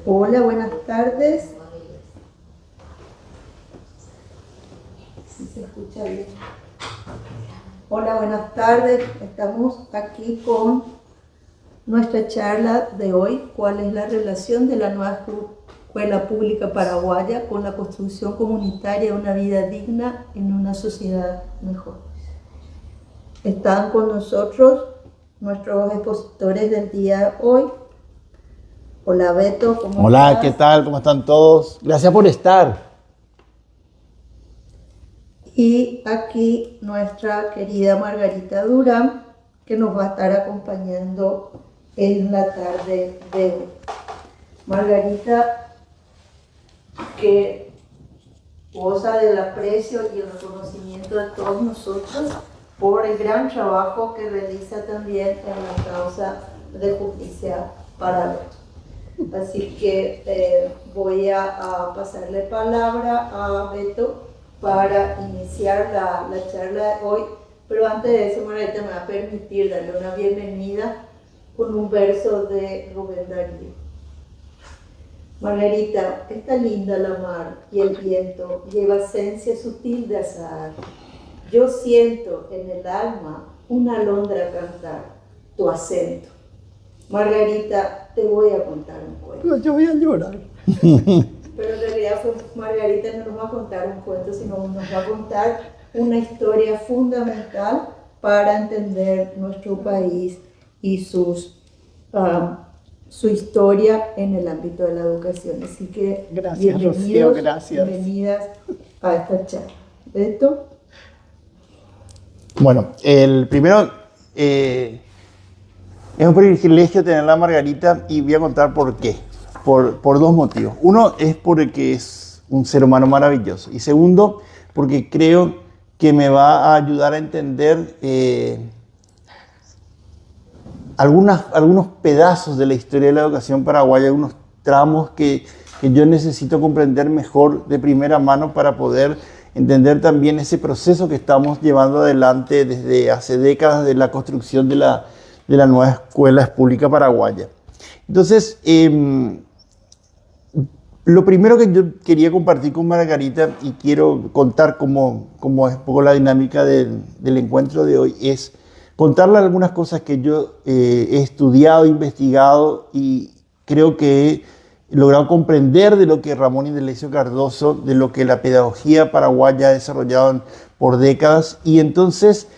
Hola, buenas tardes. ¿Sí se escucha bien? Hola, buenas tardes. Estamos aquí con nuestra charla de hoy. ¿Cuál es la relación de la nueva escuela pública paraguaya con la construcción comunitaria de una vida digna en una sociedad mejor? Están con nosotros nuestros expositores del día de hoy. Hola Beto, ¿cómo Hola, estás? ¿qué tal? ¿Cómo están todos? Gracias por estar. Y aquí nuestra querida Margarita Durán, que nos va a estar acompañando en la tarde de hoy. Margarita, que goza del aprecio y el reconocimiento de todos nosotros por el gran trabajo que realiza también en la causa de justicia para Beto. Así que voy a pasarle palabra a Beto para iniciar la charla de hoy, pero antes de eso, Margarita, me va a permitir darle una bienvenida con un verso de Rubén Darío. Margarita, está linda la mar y el viento lleva esencia sutil de azahar. Yo siento en el alma una alondra cantar tu acento. Margarita, te voy a contar un cuento. No, yo voy a llorar. Pero en realidad Margarita no nos va a contar un cuento, sino nos va a contar una historia fundamental para entender nuestro país y su historia en el ámbito de la educación. Así que Gracias, Rocío, gracias. Bienvenidas a esta charla. ¿Esto? Bueno, el primero es un privilegio tenerla a Margarita y voy a contar por qué. Por dos motivos. Uno es porque es un ser humano maravilloso. Y segundo, porque creo que me va a ayudar a entender algunos pedazos de la historia de la educación paraguaya, algunos tramos que yo necesito comprender mejor de primera mano para poder entender también ese proceso que estamos llevando adelante desde hace décadas de la construcción de la nueva escuela pública paraguaya. Entonces, lo primero que yo quería compartir con Margarita y quiero contar cómo es un poco la dinámica del encuentro de hoy es contarle algunas cosas que yo he estudiado, investigado y creo que he logrado comprender de lo que Ramón Indalecio Cardoso, de lo que la pedagogía paraguaya ha desarrollado por décadas y entonces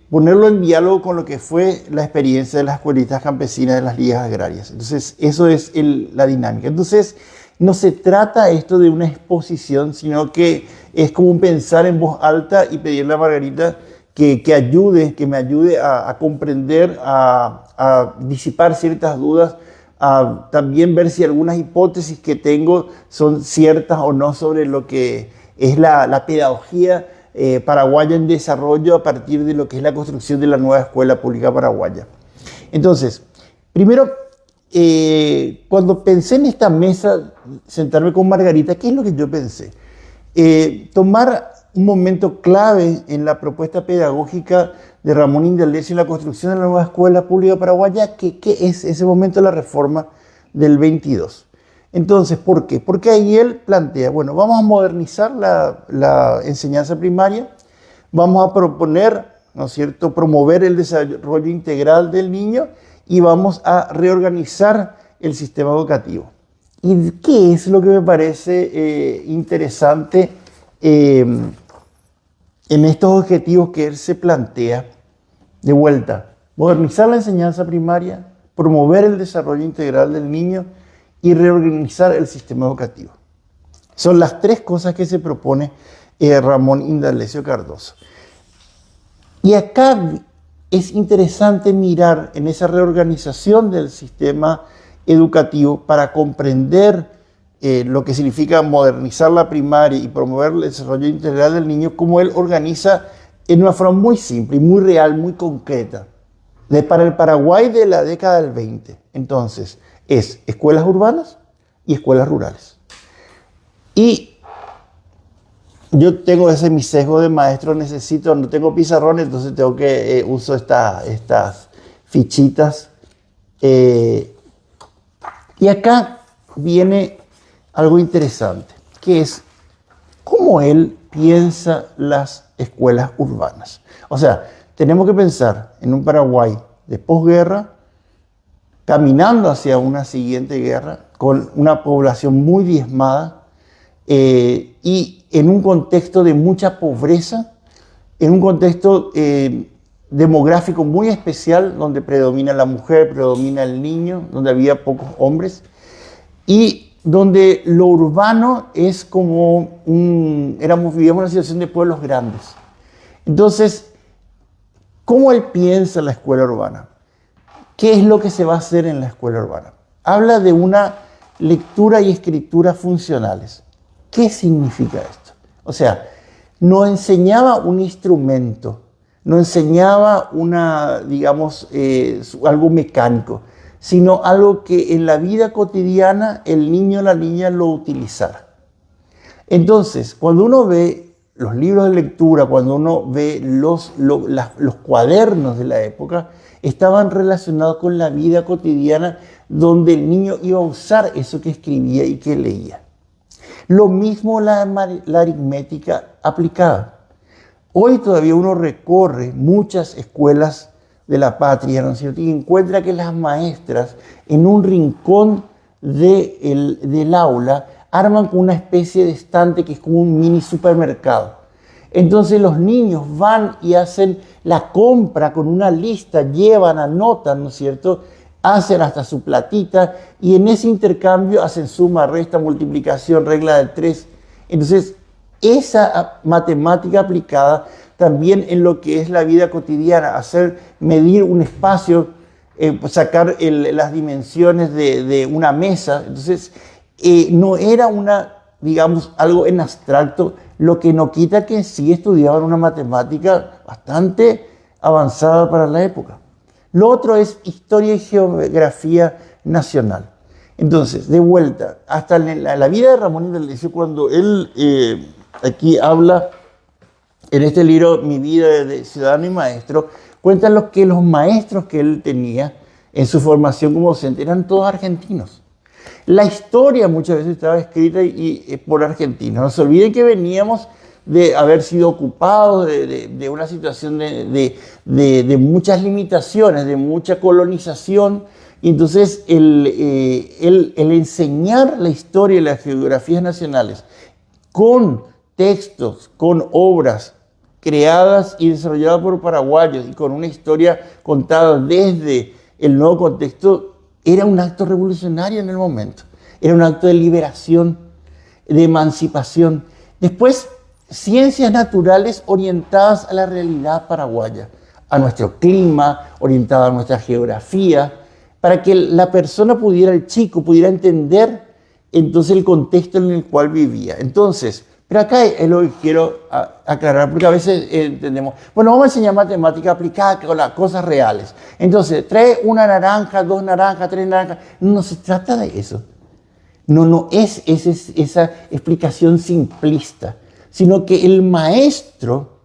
ponerlo en diálogo con lo que fue la experiencia de las escuelitas campesinas de las ligas agrarias. Entonces, eso es la dinámica. Entonces, no se trata esto de una exposición, sino que es como un pensar en voz alta y pedirle a Margarita que me ayude a comprender, a disipar ciertas dudas, a también ver si algunas hipótesis que tengo son ciertas o no sobre lo que es la pedagogía paraguaya en desarrollo a partir de lo que es la construcción de la nueva escuela pública paraguaya. Entonces, primero, cuando pensé en esta mesa, sentarme con Margarita, ¿qué es lo que yo pensé? Tomar un momento clave en la propuesta pedagógica de Ramón Indalecio en la construcción de la nueva escuela pública paraguaya, que es ese momento de la reforma del 22. Entonces, ¿por qué? Porque ahí él plantea, bueno, vamos a modernizar la enseñanza primaria, vamos a proponer, ¿no es cierto?, promover el desarrollo integral del niño y vamos a reorganizar el sistema educativo. ¿Y qué es lo que me parece interesante en estos objetivos que él se plantea? De vuelta, modernizar la enseñanza primaria, promover el desarrollo integral del niño y reorganizar el sistema educativo. Son las tres cosas que se propone Ramón Indalecio Cardoso. Y acá es interesante mirar en esa reorganización del sistema educativo para comprender lo que significa modernizar la primaria y promover el desarrollo integral del niño, cómo él organiza en una forma muy simple y muy real, muy concreta. Para el Paraguay de la década del 20, entonces, es escuelas urbanas y escuelas rurales. Y yo tengo ese mi sesgo de maestro, no tengo pizarrón, entonces tengo que uso estas fichitas. Y acá viene algo interesante, que es cómo él piensa las escuelas urbanas. O sea, tenemos que pensar en un Paraguay de posguerra, caminando hacia una siguiente guerra, con una población muy diezmada y en un contexto de mucha pobreza, en un contexto demográfico muy especial, donde predomina la mujer, predomina el niño, donde había pocos hombres, y donde lo urbano es como vivíamos una situación de pueblos grandes. Entonces, ¿cómo él piensa la escuela urbana? ¿Qué es lo que se va a hacer en la escuela urbana? Habla de una lectura y escritura funcionales. ¿Qué significa esto? O sea, no enseñaba un instrumento, no enseñaba algo mecánico, sino algo que en la vida cotidiana el niño o la niña lo utilizara. Entonces, cuando uno ve los libros de lectura, cuando uno ve los cuadernos de la época, estaban relacionados con la vida cotidiana, donde el niño iba a usar eso que escribía y que leía. Lo mismo la aritmética aplicada. Hoy todavía uno recorre muchas escuelas de la patria, ¿no es cierto?, y encuentra que las maestras en un rincón del aula arman con una especie de estante que es como un mini supermercado. Entonces los niños van y hacen la compra con una lista, llevan, anotan, ¿no es cierto?, hacen hasta su platita y en ese intercambio hacen suma, resta, multiplicación, regla de 3. Entonces, esa matemática aplicada también en lo que es la vida cotidiana, medir un espacio, sacar las dimensiones de una mesa. Entonces, no era algo en abstracto, lo que no quita que sí estudiaban una matemática bastante avanzada para la época. Lo otro es historia y geografía nacional. Entonces, de vuelta, hasta la vida de Ramón Indeldecio, cuando él aquí habla en este libro, Mi vida de ciudadano y maestro, cuentan que los maestros que él tenía en su formación como docente eran todos argentinos. La historia muchas veces estaba escrita por argentinos. No se olviden que veníamos de haber sido ocupados, de una situación de muchas limitaciones, de mucha colonización. Y entonces el enseñar la historia y las geografías nacionales con textos, con obras creadas y desarrolladas por paraguayos y con una historia contada desde el nuevo contexto, era un acto revolucionario en el momento. Era un acto de liberación, de emancipación. Después, ciencias naturales orientadas a la realidad paraguaya, a nuestro clima, orientadas a nuestra geografía, para que la persona el chico pudiera entender entonces el contexto en el cual vivía. Entonces, pero acá es lo que quiero aclarar, porque a veces entendemos, bueno, vamos a enseñar matemática aplicada con las cosas reales. Entonces, trae una naranja, 2 naranjas, 3 naranjas. No se trata de eso. No es esa explicación simplista, sino que el maestro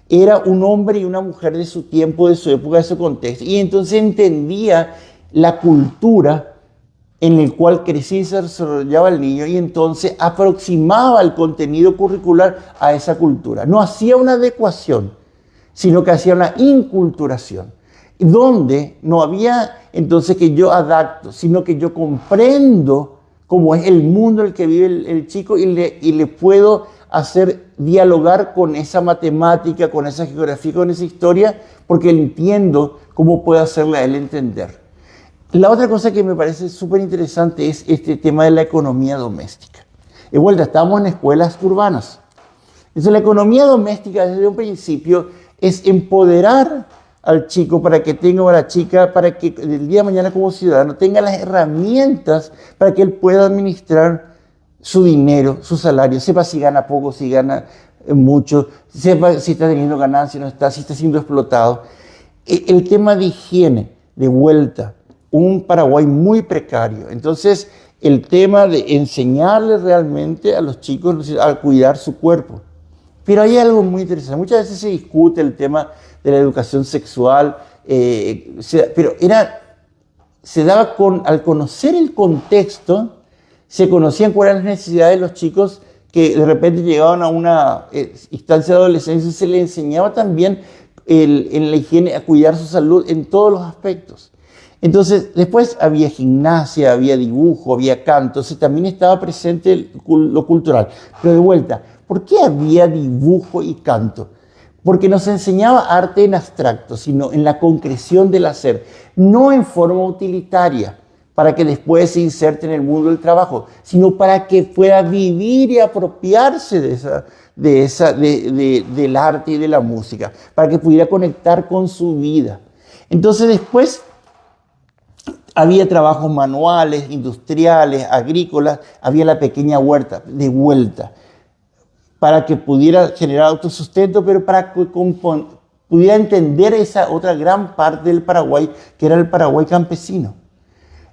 era un hombre y una mujer de su tiempo, de su época, de su contexto, y entonces entendía la cultura en el cual crecía y se desarrollaba el niño, y entonces aproximaba el contenido curricular a esa cultura. No hacía una adecuación, sino que hacía una inculturación, donde no había entonces que yo adapto, sino que yo comprendo cómo es el mundo en el que vive el chico y le puedo hacer dialogar con esa matemática, con esa geografía, con esa historia, porque entiendo cómo puedo hacerle a él entender. La otra cosa que me parece súper interesante es este tema de la economía doméstica. De vuelta, estamos en escuelas urbanas. Entonces, la economía doméstica desde un principio es empoderar al chico para que tenga, o a la chica, para que el día de mañana como ciudadano tenga las herramientas para que él pueda administrar su dinero, su salario, sepa si gana poco, si gana mucho, sepa si está teniendo ganancias, no está, si está siendo explotado. El tema de higiene, de vuelta, un Paraguay muy precario. Entonces, el tema de enseñarle realmente a los chicos a cuidar su cuerpo. Pero hay algo muy interesante. Muchas veces se discute el tema de la educación sexual, pero se daba al conocer el contexto, se conocían cuáles eran las necesidades de los chicos que de repente llegaban a una instancia de adolescencia y se les enseñaba también en la higiene a cuidar su salud en todos los aspectos. Entonces, después había gimnasia, había dibujo, había canto, entonces también estaba presente lo cultural. Pero de vuelta, ¿por qué había dibujo y canto? Porque nos enseñaba arte en abstracto, sino en la concreción del hacer, no en forma utilitaria, para que después se inserte en el mundo del trabajo, sino para que pueda vivir y apropiarse del arte y de la música, para que pudiera conectar con su vida. Entonces después había trabajos manuales, industriales, agrícolas, había la pequeña huerta de vuelta, para que pudiera generar autosustento, pero para que pudiera entender esa otra gran parte del Paraguay, que era el Paraguay campesino.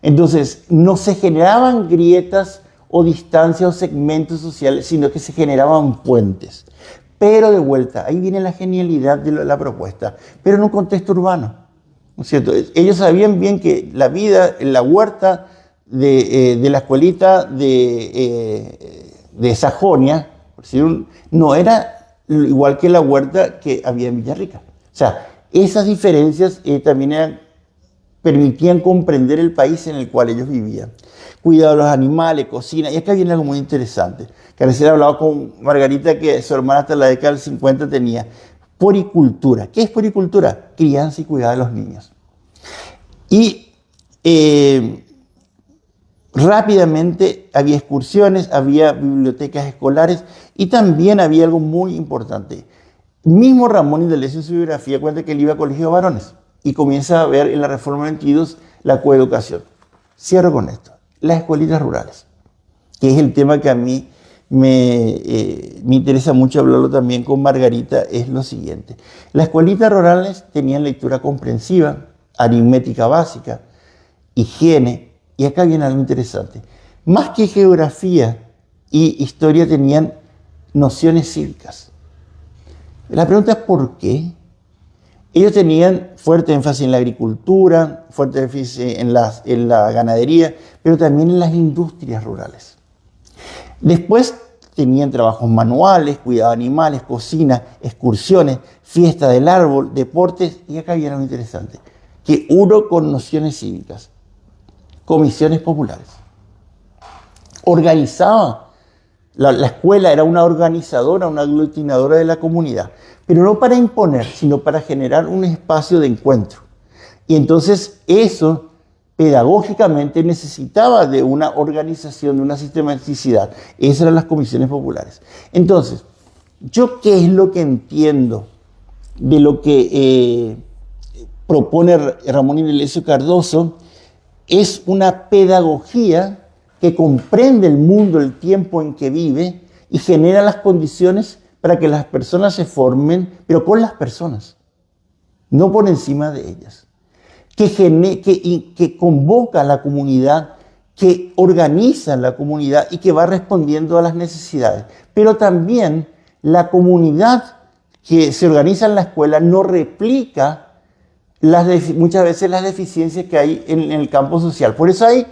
Entonces, no se generaban grietas o distancias o segmentos sociales, sino que se generaban puentes. Pero de vuelta, ahí viene la genialidad de la propuesta, pero en un contexto urbano, ¿no es cierto? Ellos sabían bien que la vida en la huerta de la escuelita de Sajonia, no era igual que la huerta que había en Villarrica. O sea, esas diferencias también permitían comprender el país en el cual ellos vivían. Cuidado de los animales, cocina. Y acá viene algo muy interesante. Que recién hablaba con Margarita que su hermana hasta la década del 50 tenía poricultura. ¿Qué es poricultura? Crianza y cuidado de los niños. Y rápidamente había excursiones, había bibliotecas escolares y también había algo muy importante. Mismo Ramón Indalecio en su biografía cuenta que él iba a colegios varones y comienza a ver en la Reforma 22 la coeducación. Cierro con esto. Las escuelitas rurales, que es el tema que a mí me interesa mucho hablarlo también con Margarita, es lo siguiente. Las escuelitas rurales tenían lectura comprensiva, aritmética básica, higiene, y acá viene algo interesante. Más que geografía y historia tenían nociones cívicas. La pregunta es ¿por qué? Ellos tenían fuerte énfasis en la agricultura, fuerte énfasis en la ganadería, pero también en las industrias rurales. Después tenían trabajos manuales, cuidado de animales, cocina, excursiones, fiesta del árbol, deportes, y acá viene algo interesante, que uno con nociones cívicas, comisiones populares. Organizaba, la escuela era una organizadora, una aglutinadora de la comunidad, pero no para imponer, sino para generar un espacio de encuentro. Y entonces eso pedagógicamente necesitaba de una organización, de una sistematicidad. Esas eran las comisiones populares. Entonces, ¿yo qué es lo que entiendo de lo que propone Ramón Indalecio Cardoso? Es una pedagogía que comprende el mundo, el tiempo en que vive y genera las condiciones para que las personas se formen, pero con las personas, no por encima de ellas. Que convoca a la comunidad, que organiza la comunidad y que va respondiendo a las necesidades. Pero también la comunidad que se organiza en la escuela no replica muchas veces las deficiencias que hay en el campo social. Por eso hay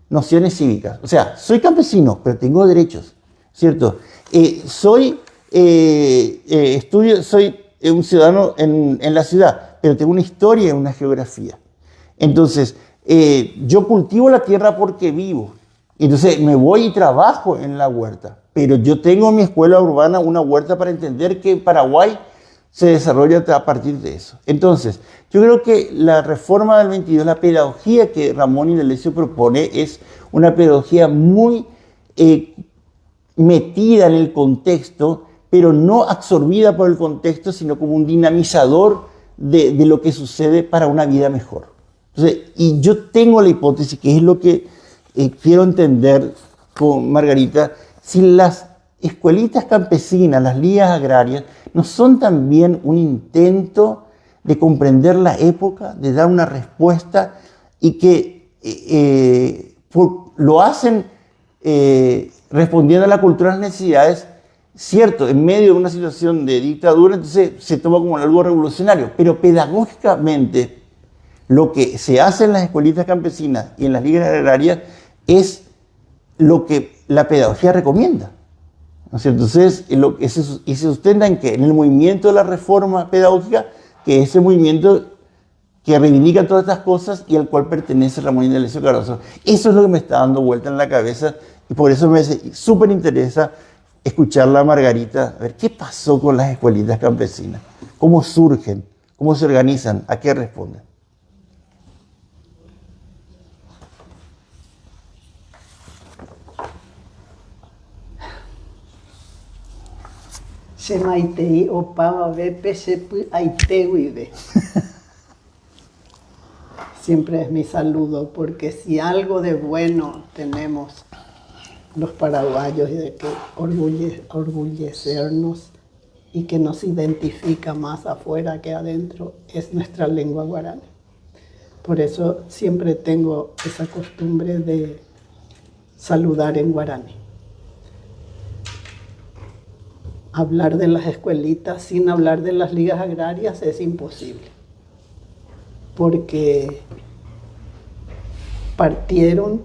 nociones cívicas. O sea, soy campesino, pero tengo derechos, ¿cierto? Soy un ciudadano en la ciudad, pero tengo una historia y una geografía. Entonces, yo cultivo la tierra porque vivo. Entonces, me voy y trabajo en la huerta. Pero yo tengo en mi escuela urbana una huerta para entender que Paraguay se desarrolla a partir de eso. Entonces, yo creo que la reforma del 22, la pedagogía que Ramón Indalecio propone, es una pedagogía muy metida en el contexto, pero no absorbida por el contexto, sino como un dinamizador de lo que sucede para una vida mejor. Entonces, y yo tengo la hipótesis, que es lo que quiero entender con Margarita, si las escuelitas campesinas, las ligas agrarias, no son también un intento de comprender la época, de dar una respuesta y que lo hacen respondiendo a la cultura de las necesidades, cierto, en medio de una situación de dictadura, entonces se toma como algo revolucionario, pero pedagógicamente lo que se hace en las escuelitas campesinas y en las ligas agrarias es lo que la pedagogía recomienda. ¿No es cierto? Entonces, y se sustenta en que en el movimiento de la reforma pedagógica, que ese movimiento que reivindica todas estas cosas y al cual pertenece Ramón Indalecio Cardoso. Eso es lo que me está dando vuelta en la cabeza y por eso me súper interesa escucharla a Margarita, a ver qué pasó con las escuelitas campesinas, cómo surgen, cómo se organizan, a qué responden. Shemaitei opava vepe shepu aiteuive. Siempre es mi saludo, porque si algo de bueno tenemos los paraguayos y de que orgullecernos y que nos identifica más afuera que adentro, es nuestra lengua guaraní. Por eso siempre tengo esa costumbre de saludar en guaraní. Hablar de las escuelitas sin hablar de las ligas agrarias es imposible, porque partieron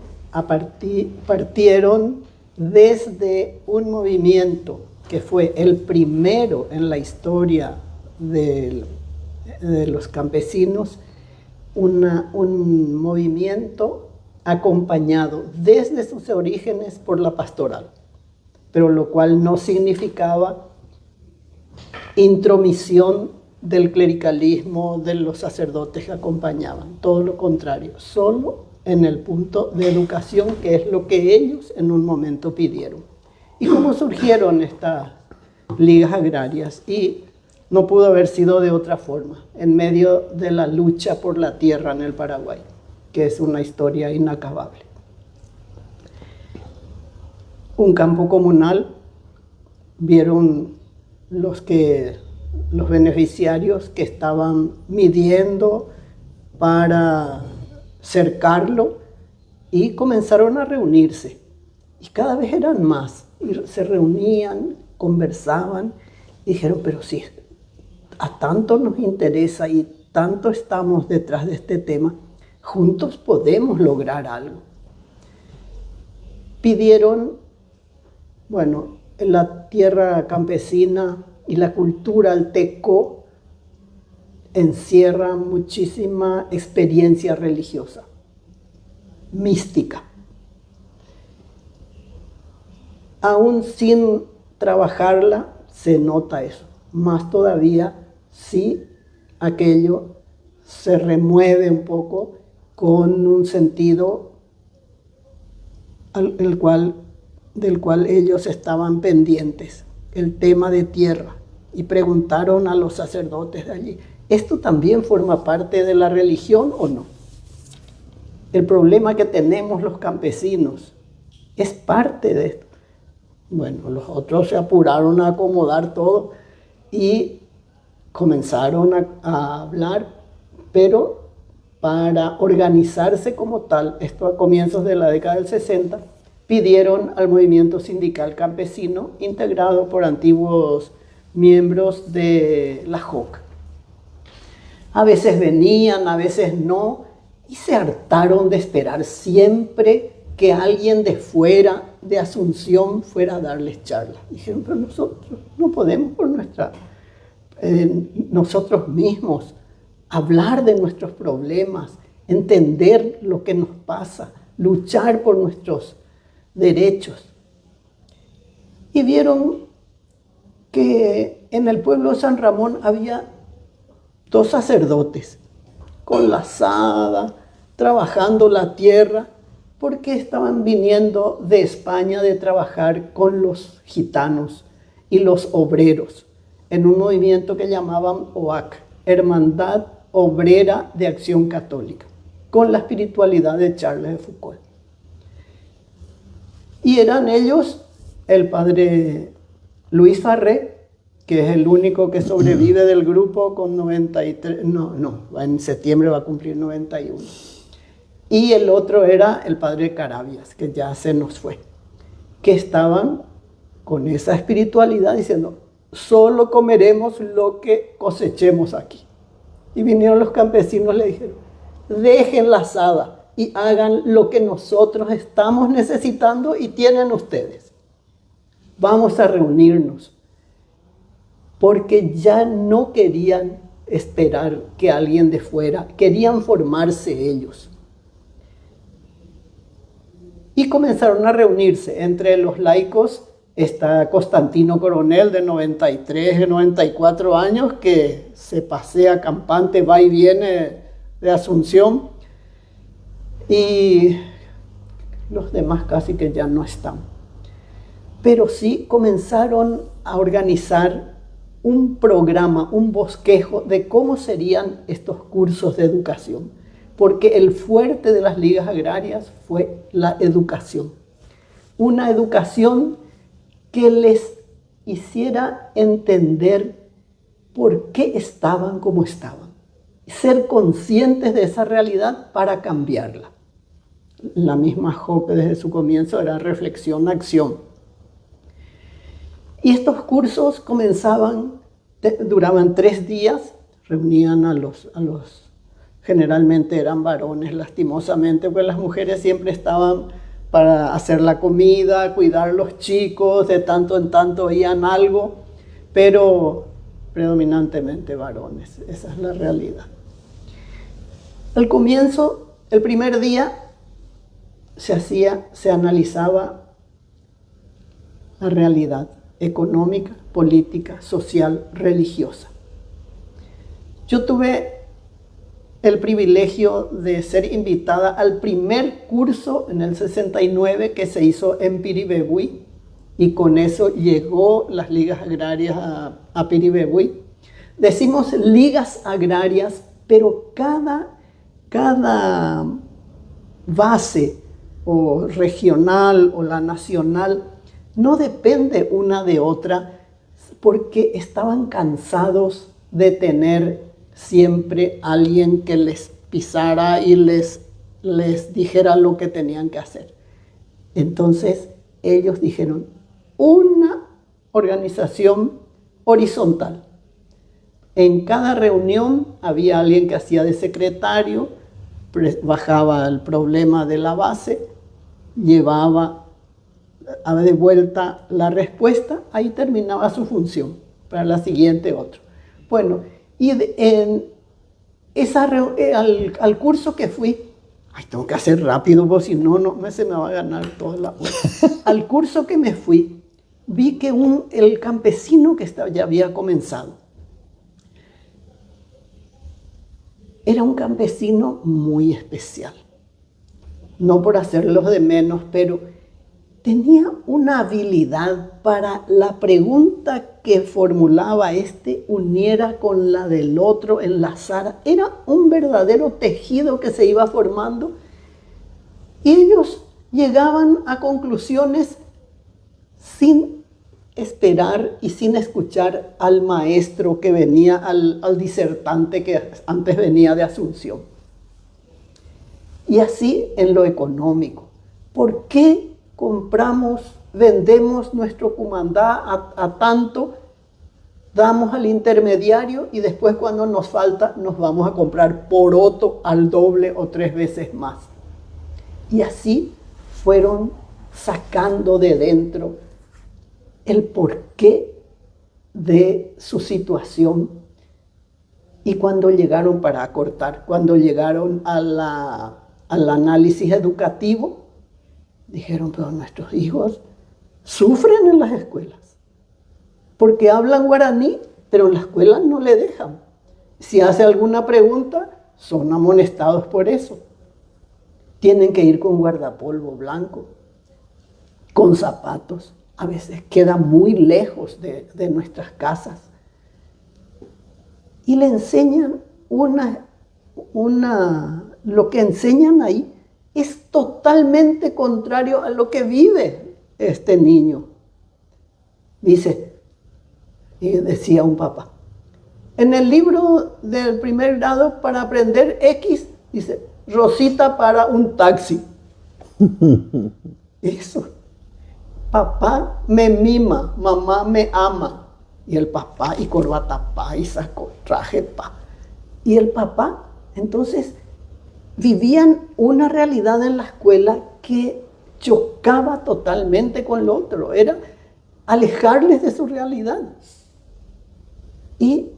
desde un movimiento que fue el primero en la historia de los campesinos, un movimiento acompañado desde sus orígenes por la pastoral, pero lo cual no significaba intromisión del clericalismo, de los sacerdotes que acompañaban, todo lo contrario, solo en el punto de educación, que es lo que ellos en un momento pidieron. ¿Y cómo surgieron estas ligas agrarias? Y no pudo haber sido de otra forma, en medio de la lucha por la tierra en el Paraguay, que es una historia inacabable. Un campo comunal, vieron los beneficiarios que estaban midiendo para cercarlo y comenzaron a reunirse. Y cada vez eran más. Y se reunían, conversaban y dijeron, pero si a tanto nos interesa y tanto estamos detrás de este tema, juntos podemos lograr algo. Pidieron, bueno, la tierra campesina y la cultura alteco encierra muchísima experiencia religiosa, mística. Aún sin trabajarla, se nota eso. Más todavía si aquello se remueve un poco con un sentido del cual ellos estaban pendientes, el tema de tierra. Y preguntaron a los sacerdotes de allí, ¿esto también forma parte de la religión o no? El problema que tenemos los campesinos es parte de esto. Bueno, los otros se apuraron a acomodar todo y comenzaron a hablar, pero para organizarse como tal, esto a comienzos de la década del 60, pidieron al movimiento sindical campesino integrado por antiguos miembros de la JOC. A veces venían, a veces no, y se hartaron de esperar siempre que alguien de fuera, de Asunción, fuera a darles charlas. Dijeron, pero nosotros no podemos por nosotros mismos hablar de nuestros problemas, entender lo que nos pasa, luchar por nuestros derechos. Y vieron que en el pueblo de San Ramón había 2 sacerdotes con la azada, trabajando la tierra, porque estaban viniendo de España de trabajar con los gitanos y los obreros en un movimiento que llamaban OAC, Hermandad Obrera de Acción Católica, con la espiritualidad de Charles de Foucault. Y eran ellos el padre Luis Farré, que es el único que sobrevive del grupo con 93, en septiembre va a cumplir 91. Y el otro era el padre Carabias, que ya se nos fue, que estaban con esa espiritualidad diciendo, solo comeremos lo que cosechemos aquí. Y vinieron los campesinos, le dijeron, dejen la azada, y hagan lo que nosotros estamos necesitando y tienen ustedes. Vamos a reunirnos. Porque ya no querían esperar que alguien de fuera, querían formarse ellos. Y comenzaron a reunirse. Entre los laicos está Constantino Coronel, de 93, 94 años, que se pasea campante, va y viene de Asunción. Y los demás casi que ya no están. Pero sí comenzaron a organizar un programa, un bosquejo de cómo serían estos cursos de educación. Porque el fuerte de las ligas agrarias fue la educación. Una educación que les hiciera entender por qué estaban como estaban. Ser conscientes de esa realidad para cambiarla. La misma Jope desde su comienzo era reflexión, acción. Y estos cursos duraban 3 días, reunían a los generalmente eran varones, lastimosamente, porque las mujeres siempre estaban para hacer la comida, cuidar a los chicos, de tanto en tanto oían algo, pero predominantemente varones, esa es la realidad. Al comienzo, el primer día, se analizaba la realidad económica, política, social, religiosa. Yo tuve el privilegio de ser invitada al primer curso en el 69 que se hizo en Piribebuy, y con eso llegó las ligas agrarias a Piribebuy. Decimos ligas agrarias, pero cada base o regional o la nacional no depende una de otra, porque estaban cansados de tener siempre alguien que les pisara y les dijera lo que tenían que hacer. Entonces ellos dijeron, una organización horizontal. En cada reunión había alguien que hacía de secretario, bajaba el problema de la base, llevaba de vuelta la respuesta, ahí terminaba su función, para la siguiente otro. Bueno, y al curso que fui, tengo que hacer rápido, porque si no, se me va a ganar toda la hora. Al curso que me fui, vi que el campesino que ya había comenzado, era un campesino muy especial. No por hacerlos de menos, pero tenía una habilidad para la pregunta que formulaba uniera con la del otro, enlazara. Era un verdadero tejido que se iba formando. Y ellos llegaban a conclusiones sin esperar y sin escuchar al maestro que venía, al disertante que antes venía de Asunción. Y así en lo económico. ¿Por qué vendemos nuestro cumandá a tanto, damos al intermediario y después cuando nos falta nos vamos a comprar poroto al doble o 3 veces más? Y así fueron sacando de dentro el porqué de su situación. Y cuando llegaron, para acortar, cuando llegaron al análisis educativo, dijeron, pero nuestros hijos sufren en las escuelas, porque hablan guaraní, pero en la escuela no le dejan. Si hace alguna pregunta, son amonestados por eso. Tienen que ir con guardapolvo blanco, con zapatos. A veces queda muy lejos de nuestras casas. Y le enseñan lo que enseñan ahí es totalmente contrario a lo que vive este niño. Decía un papá, en el libro del primer grado para aprender X, dice, Rosita para un taxi. Eso. Papá me mima, mamá me ama. Y el papá, y corbata pa, y sacó traje pa. Y el papá, entonces, vivían una realidad en la escuela que chocaba totalmente con lo otro, era alejarles de su realidad. Y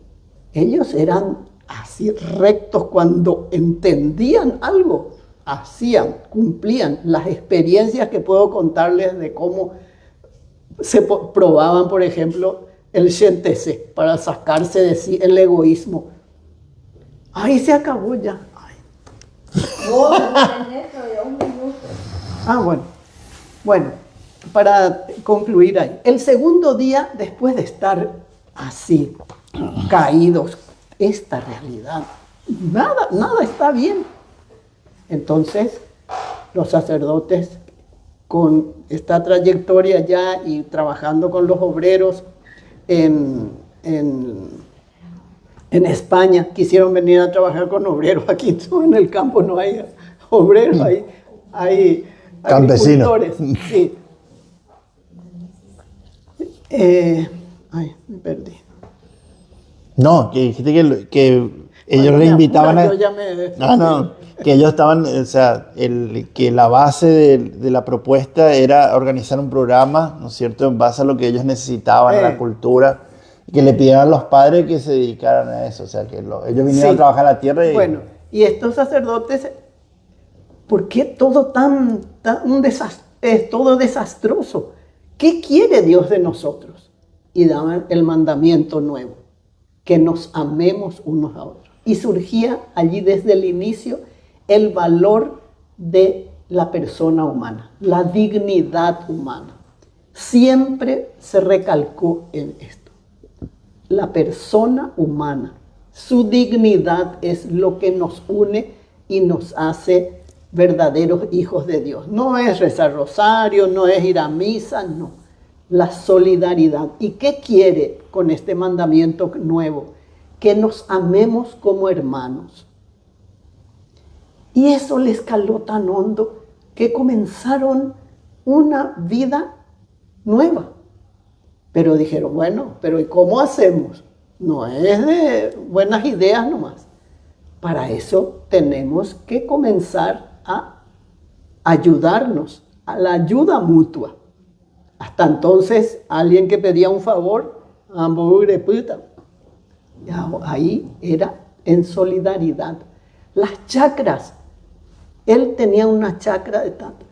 ellos eran así rectos cuando entendían algo, hacían, cumplían las experiencias que puedo contarles de cómo se probaban, por ejemplo, el Shentese para sacarse de sí el egoísmo. Ahí se acabó ya. Ay. No, Ernesto, ya un minuto. Bueno, para concluir ahí. El segundo día, después de estar así, caídos, esta realidad, nada está bien. Entonces, los sacerdotes, con esta trayectoria ya y trabajando con los obreros en España, quisieron venir a trabajar con obreros. Aquí en el campo no hay obreros, hay campesinos. agricultores. Sí. Me perdí. No, que dijiste que ellos le invitaban a... que ellos estaban, o sea, que la base de la propuesta era organizar un programa, ¿no es cierto?, en base a lo que ellos necesitaban, a la cultura, y que le pidieran a los padres que se dedicaran a eso, o sea, que ellos vinieron a trabajar la tierra y... Bueno, y estos sacerdotes, ¿por qué todo es todo desastroso? ¿Qué quiere Dios de nosotros? Y daban el mandamiento nuevo, que nos amemos unos a otros. Y surgía allí desde el inicio el valor de la persona humana, la dignidad humana. Siempre se recalcó en esto. La persona humana, su dignidad es lo que nos une y nos hace verdaderos hijos de Dios. No es rezar rosario, no es ir a misa, no. La solidaridad. ¿Y qué quiere con este mandamiento nuevo? Que nos amemos como hermanos. Y eso les caló tan hondo que comenzaron una vida nueva. Pero dijeron, bueno, pero ¿y cómo hacemos? No es de buenas ideas nomás. Para eso tenemos que comenzar a ayudarnos, a la ayuda mutua. Hasta entonces, alguien que pedía un favor, ahí era en solidaridad. Las chacras, él tenía una chacra de tanto.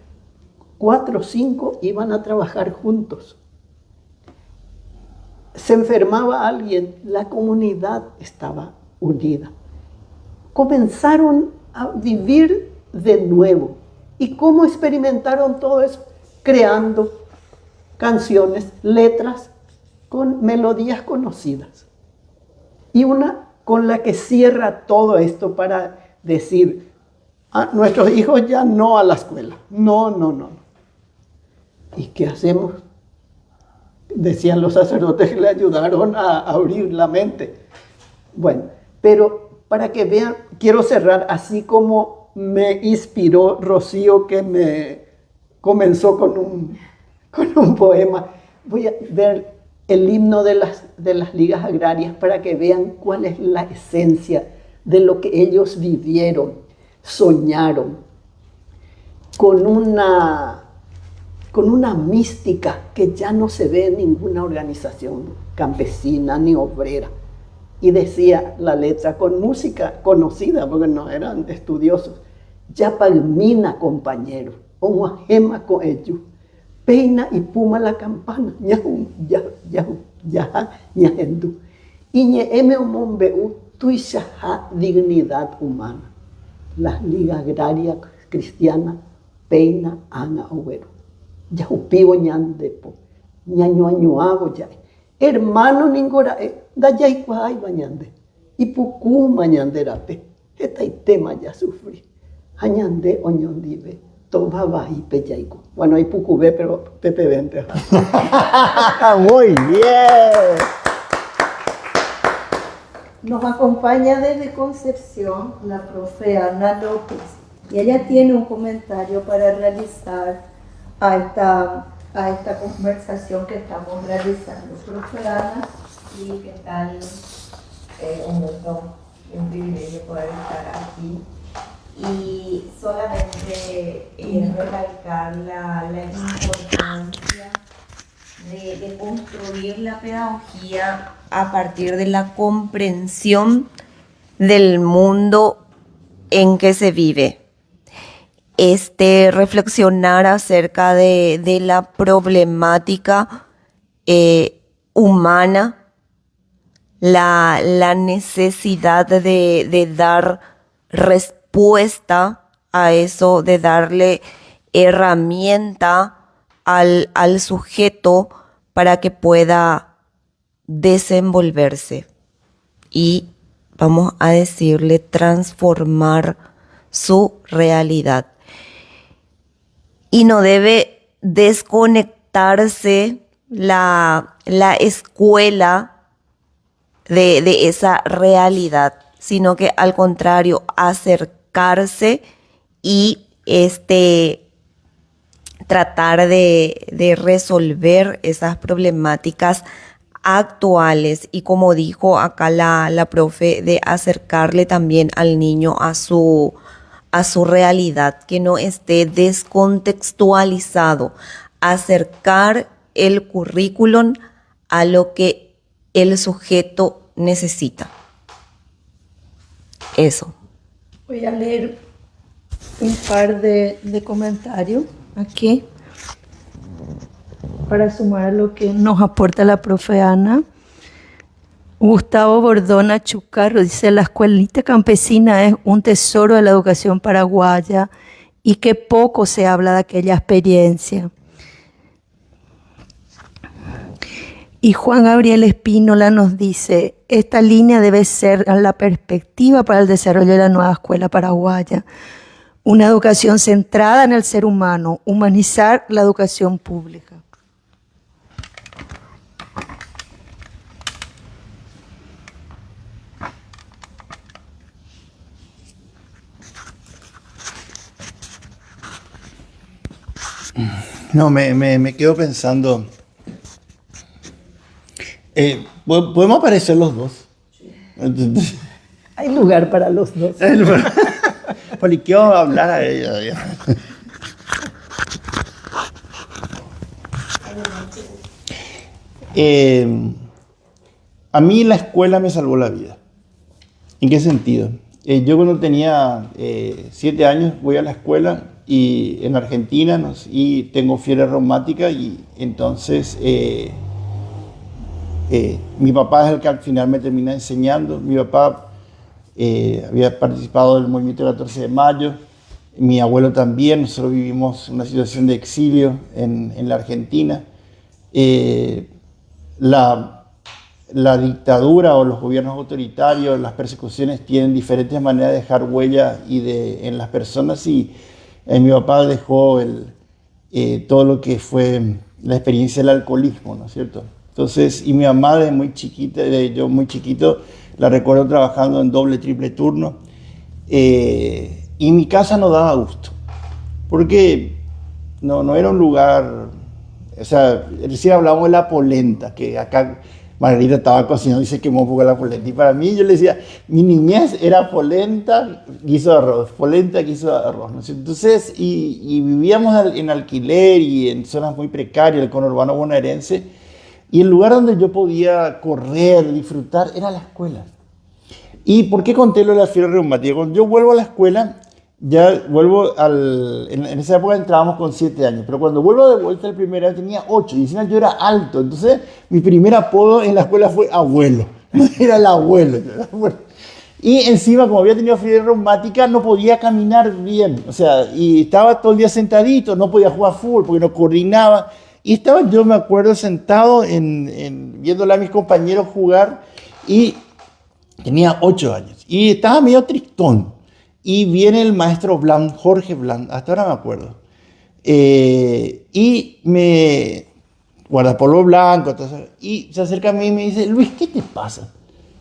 4 o 5 iban a trabajar juntos. Se enfermaba alguien, la comunidad estaba unida. Comenzaron a vivir de nuevo. ¿Y cómo experimentaron todo eso? Creando canciones, letras con melodías conocidas. Y una con la que cierra todo esto para decir, nuestros hijos ya no a la escuela. No. ¿Y qué hacemos? Decían los sacerdotes que le ayudaron a abrir la mente. Bueno, pero para que vean, quiero cerrar así como me inspiró Rocío, que me comenzó con un poema. Voy a ver el himno de las ligas agrarias para que vean cuál es la esencia de lo que ellos vivieron, soñaron, con una mística que ya no se ve en ninguna organización campesina ni obrera. Y decía la letra con música conocida, porque no eran estudiosos. Ya palmina, compañero, o gema con ellos. Peina y puma la campana, ñahendu. Y ñeeme omombeu tuishaha dignidad humana. Las ligas agrarias cristianas, peina, ana, obrero. Yahupivo ñandepo, ñañoañoago ya. Hermano ningorae, dayaikuay bañande. Y pucú mañanderape, esta y tema ya sufrí. Añande oñondive. Bueno, hay Pucubé, pero Pepe vente. Muy bien. Nos acompaña desde Concepción la profe Ana López y ella tiene un comentario para realizar a esta conversación que estamos realizando. Profe Ana. Sí, ¿qué tal? Un gusto y un privilegio poder estar aquí. Y solamente recalcar la importancia de construir la pedagogía a partir de la comprensión del mundo en que se vive. Reflexionar acerca de la problemática humana, la necesidad de dar respuesta a eso, de darle herramienta al sujeto para que pueda desenvolverse y, vamos a decirle, transformar su realidad. Y no debe desconectarse la escuela de esa realidad, sino que al contrario, acercarse y tratar de resolver esas problemáticas actuales. Y como dijo acá la profe, de acercarle también al niño a su realidad, que no esté descontextualizado, acercar el currículum a lo que el sujeto necesita. Eso. Voy a leer un par de comentarios aquí para sumar a lo que nos aporta la profe Ana. Gustavo Bordona Chucarro dice: la escuelita campesina es un tesoro de la educación paraguaya y que poco se habla de aquella experiencia. Y Juan Gabriel Espínola nos dice: esta línea debe ser la perspectiva para el desarrollo de la nueva escuela paraguaya. Una educación centrada en el ser humano, humanizar la educación pública. No, me quedo pensando. ¿Podemos aparecer los dos? Hay lugar para los dos. Porque quiero hablar a ella. A mí la escuela me salvó la vida. ¿En qué sentido? Yo cuando tenía 7 años voy a la escuela y en Argentina y tengo fiebre reumática y entonces mi papá es el que al final me termina enseñando. Mi papá había participado del movimiento del 14 de mayo, mi abuelo también. Nosotros vivimos una situación de exilio en la Argentina. La dictadura o los gobiernos autoritarios, las persecuciones tienen diferentes maneras de dejar huella en las personas y mi papá dejó todo lo que fue la experiencia del alcoholismo, ¿no es cierto? Entonces, y mi mamá de muy chiquita, yo muy chiquito, la recuerdo trabajando en doble, triple turno y mi casa no daba gusto porque no era un lugar, o sea, recién hablábamos de la polenta, que acá Margarita estaba cocinando y se quemó un poco la polenta. Y para mí, yo le decía, mi niñez era polenta, guiso de arroz, polenta, guiso de arroz, ¿no? Entonces, y vivíamos en alquiler y en zonas muy precarias, el conurbano bonaerense, y el lugar donde yo podía correr, disfrutar, era la escuela. ¿Y por qué conté lo de la fiebre reumática? Cuando yo vuelvo a la escuela, ya vuelvo en esa época entrábamos con 7 años, pero cuando vuelvo de vuelta el primer año tenía 8 y encima yo era alto, entonces mi primer apodo en la escuela fue abuelo, era el abuelo. Y encima, como había tenido fiebre reumática, no podía caminar bien, o sea, y estaba todo el día sentadito, no podía jugar fútbol porque no coordinaba, y estaba, yo me acuerdo, sentado viéndole a mis compañeros jugar y tenía 8 años y estaba medio tristón. Y viene el maestro Bland, Jorge Bland, hasta ahora me acuerdo. Y guardapolvo blanco, y se acerca a mí y me dice: Luis, ¿qué te pasa?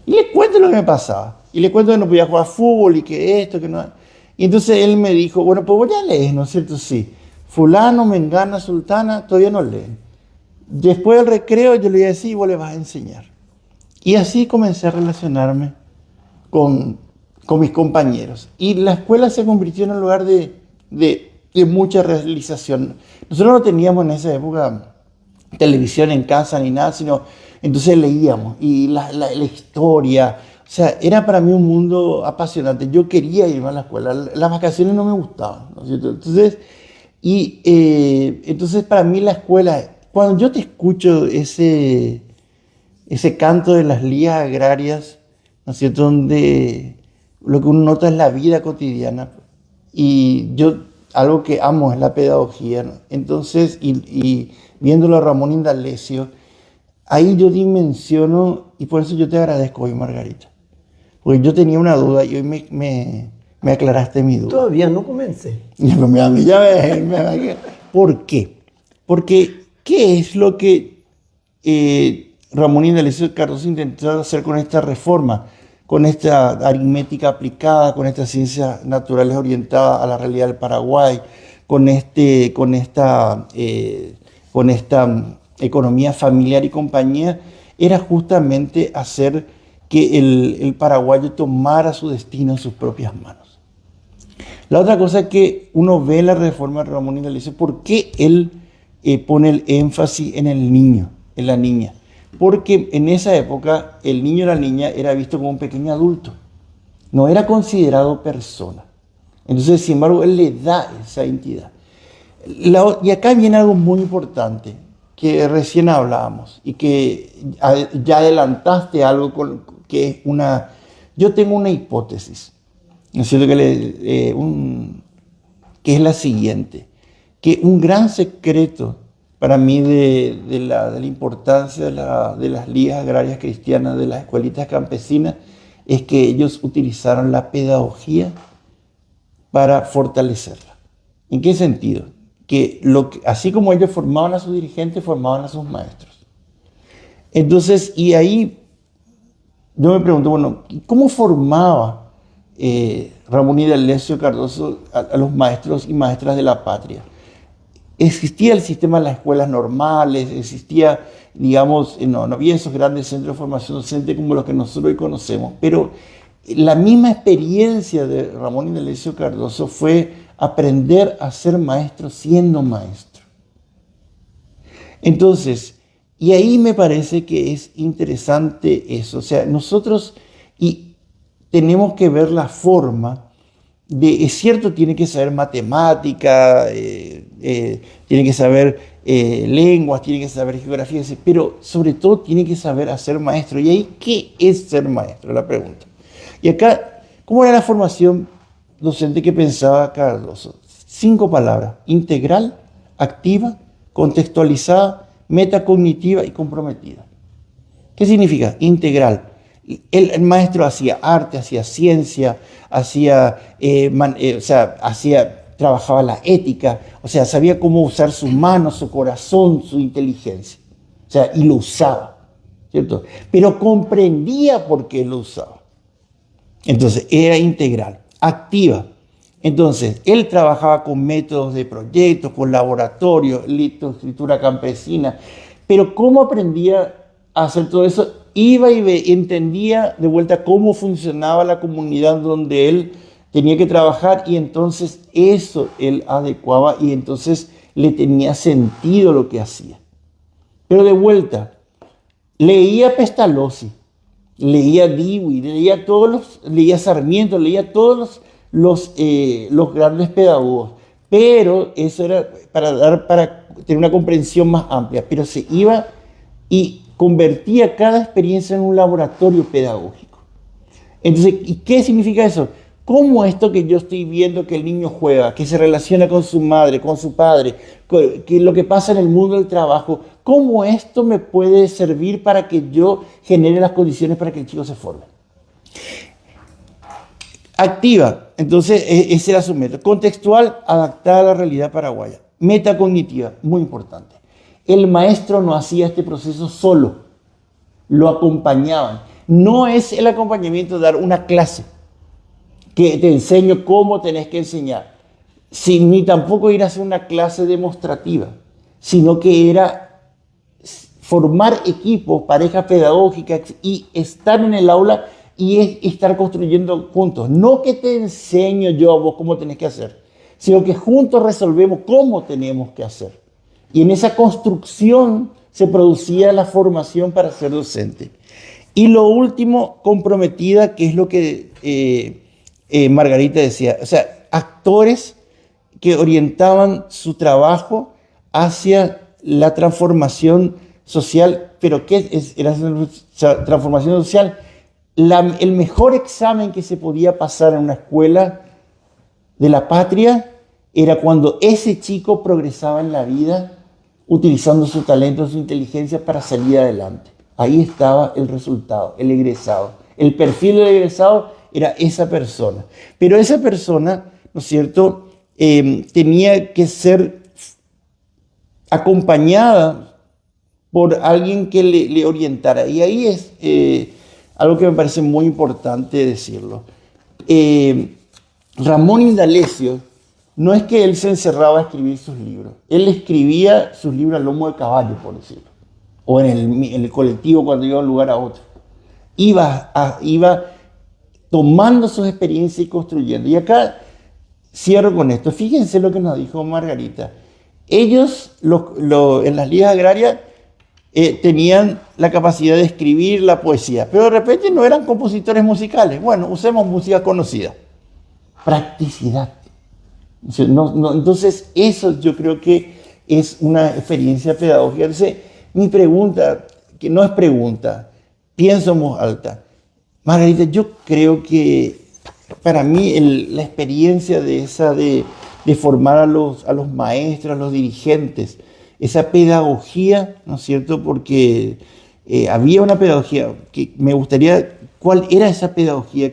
Y le cuento lo que me pasaba. Y le cuento que no podía jugar fútbol y que esto, que no. Y entonces él me dijo: bueno, pues vos ya lees, ¿no es cierto? Sí. Fulano, Mengana, Sultana, todavía no leen. Después del recreo yo le iba a decir y vos le vas a enseñar. Y así comencé a relacionarme con con mis compañeros. Y la escuela se convirtió en un lugar de mucha realización. Nosotros no teníamos en esa época televisión en casa ni nada, sino entonces leíamos y la historia. O sea, era para mí un mundo apasionante. Yo quería irme a la escuela. Las vacaciones no me gustaban, ¿no es cierto? Entonces para mí la escuela, cuando yo te escucho ese canto de las ligas agrarias, ¿no es cierto? Donde lo que uno nota es la vida cotidiana. Y yo, algo que amo es la pedagogía, ¿no? Entonces, y viéndolo a Ramón Indalecio, ahí yo dimensiono, y por eso yo te agradezco hoy, Margarita. Porque yo tenía una duda y hoy me aclaraste mi duda. Todavía no comencé. ¿Por qué? Porque, ¿qué es lo que Ramón Indalecio Cardoso intentó hacer con esta reforma? Con esta aritmética aplicada, con estas ciencias naturales orientadas a la realidad del Paraguay, con esta economía familiar y compañía, era justamente hacer que el paraguayo tomara su destino en sus propias manos. La otra cosa que uno ve en la reforma de Ramón Indalecio, ¿por qué él pone el énfasis en el niño, en la niña? Porque en esa época el niño o la niña era visto como un pequeño adulto, no era considerado persona. Entonces, sin embargo, él le da esa entidad. Y acá viene algo muy importante, que recién hablábamos, y que ya adelantaste algo que es una... Yo tengo una hipótesis, ¿no es cierto? Que es la siguiente, que un gran secreto para mí de la importancia de las ligas agrarias cristianas, de las escuelitas campesinas, es que ellos utilizaron la pedagogía para fortalecerla. ¿En qué sentido? Que así como ellos formaban a sus dirigentes, formaban a sus maestros. Entonces, y ahí yo me pregunto, bueno, ¿cómo formaba Ramón Indalecio Cardoso a los maestros y maestras de la patria? Existía el sistema de las escuelas normales, existía, digamos, no había esos grandes centros de formación docente como los que nosotros hoy conocemos, pero la misma experiencia de Ramón Indalecio Cardoso fue aprender a ser maestro siendo maestro. Entonces, y ahí me parece que es interesante eso, o sea, nosotros tenemos que ver la forma es cierto, tiene que saber matemática, tiene que saber lenguas, tiene que saber geografía, pero sobre todo tiene que saber hacer maestro. Y ahí, ¿qué es ser maestro? La pregunta. Y acá, ¿cómo era la formación docente que pensaba Cardoso? 5 palabras: integral, activa, contextualizada, metacognitiva y comprometida. ¿Qué significa? Integral. El maestro hacía arte, hacía ciencia, trabajaba la ética, o sea, sabía cómo usar sus manos, su corazón, su inteligencia, o sea, y lo usaba, ¿cierto? Pero comprendía por qué lo usaba. Entonces, era integral, activa. Entonces, él trabajaba con métodos de proyectos, con laboratorios, escritura campesina, pero ¿cómo aprendía a hacer todo eso? Iba y entendía de vuelta cómo funcionaba la comunidad donde él tenía que trabajar, y entonces eso él adecuaba y entonces le tenía sentido lo que hacía. Pero de vuelta, leía Pestalozzi, leía Dewey, leía Sarmiento, leía todos los grandes pedagogos, pero eso era para tener una comprensión más amplia, pero se iba y convertía cada experiencia en un laboratorio pedagógico. Entonces, ¿y qué significa eso? ¿Cómo esto que yo estoy viendo que el niño juega, que se relaciona con su madre, con su padre, que lo que pasa en el mundo del trabajo, cómo esto me puede servir para que yo genere las condiciones para que el chico se forme? Activa, entonces ese era su método. Contextual, adaptada a la realidad paraguaya. Metacognitiva, muy importante. El maestro no hacía este proceso solo, lo acompañaban. No es el acompañamiento de dar una clase que te enseño cómo tenés que enseñar, ni tampoco ir a hacer una clase demostrativa, sino que era formar equipos, parejas pedagógicas y estar en el aula y es estar construyendo juntos. No que te enseño yo a vos cómo tenés que hacer, sino que juntos resolvemos cómo tenemos que hacer. Y en esa construcción se producía la formación para ser docente. Y lo último, comprometida, que es lo que Margarita decía, o sea, actores que orientaban su trabajo hacia la transformación social. ¿Pero qué es la transformación social? El mejor examen que se podía pasar en una escuela de la patria era cuando ese chico progresaba en la vida utilizando su talento, su inteligencia para salir adelante. Ahí estaba el resultado, el egresado. El perfil del egresado era esa persona. Pero esa persona, ¿no es cierto?, tenía que ser acompañada por alguien que le orientara. Y ahí es algo que me parece muy importante decirlo. Ramón Indalecio, no es que él se encerraba a escribir sus libros. Él escribía sus libros al lomo de caballo, por decirlo. O en el colectivo cuando iba de un lugar a otro. Iba tomando sus experiencias y construyendo. Y acá cierro con esto. Fíjense lo que nos dijo Margarita. Ellos, en las ligas agrarias, tenían la capacidad de escribir la poesía, pero de repente no eran compositores musicales. Bueno, usemos música conocida. Practicidad. Entonces, eso yo creo que es una experiencia pedagógica. Entonces, mi pregunta, que no es pregunta, pienso en voz alta. Margarita, yo creo que para mí la experiencia de formar a los maestros, a los dirigentes, esa pedagogía, ¿no es cierto? Porque había una pedagogía que me gustaría, ¿cuál era esa pedagogía?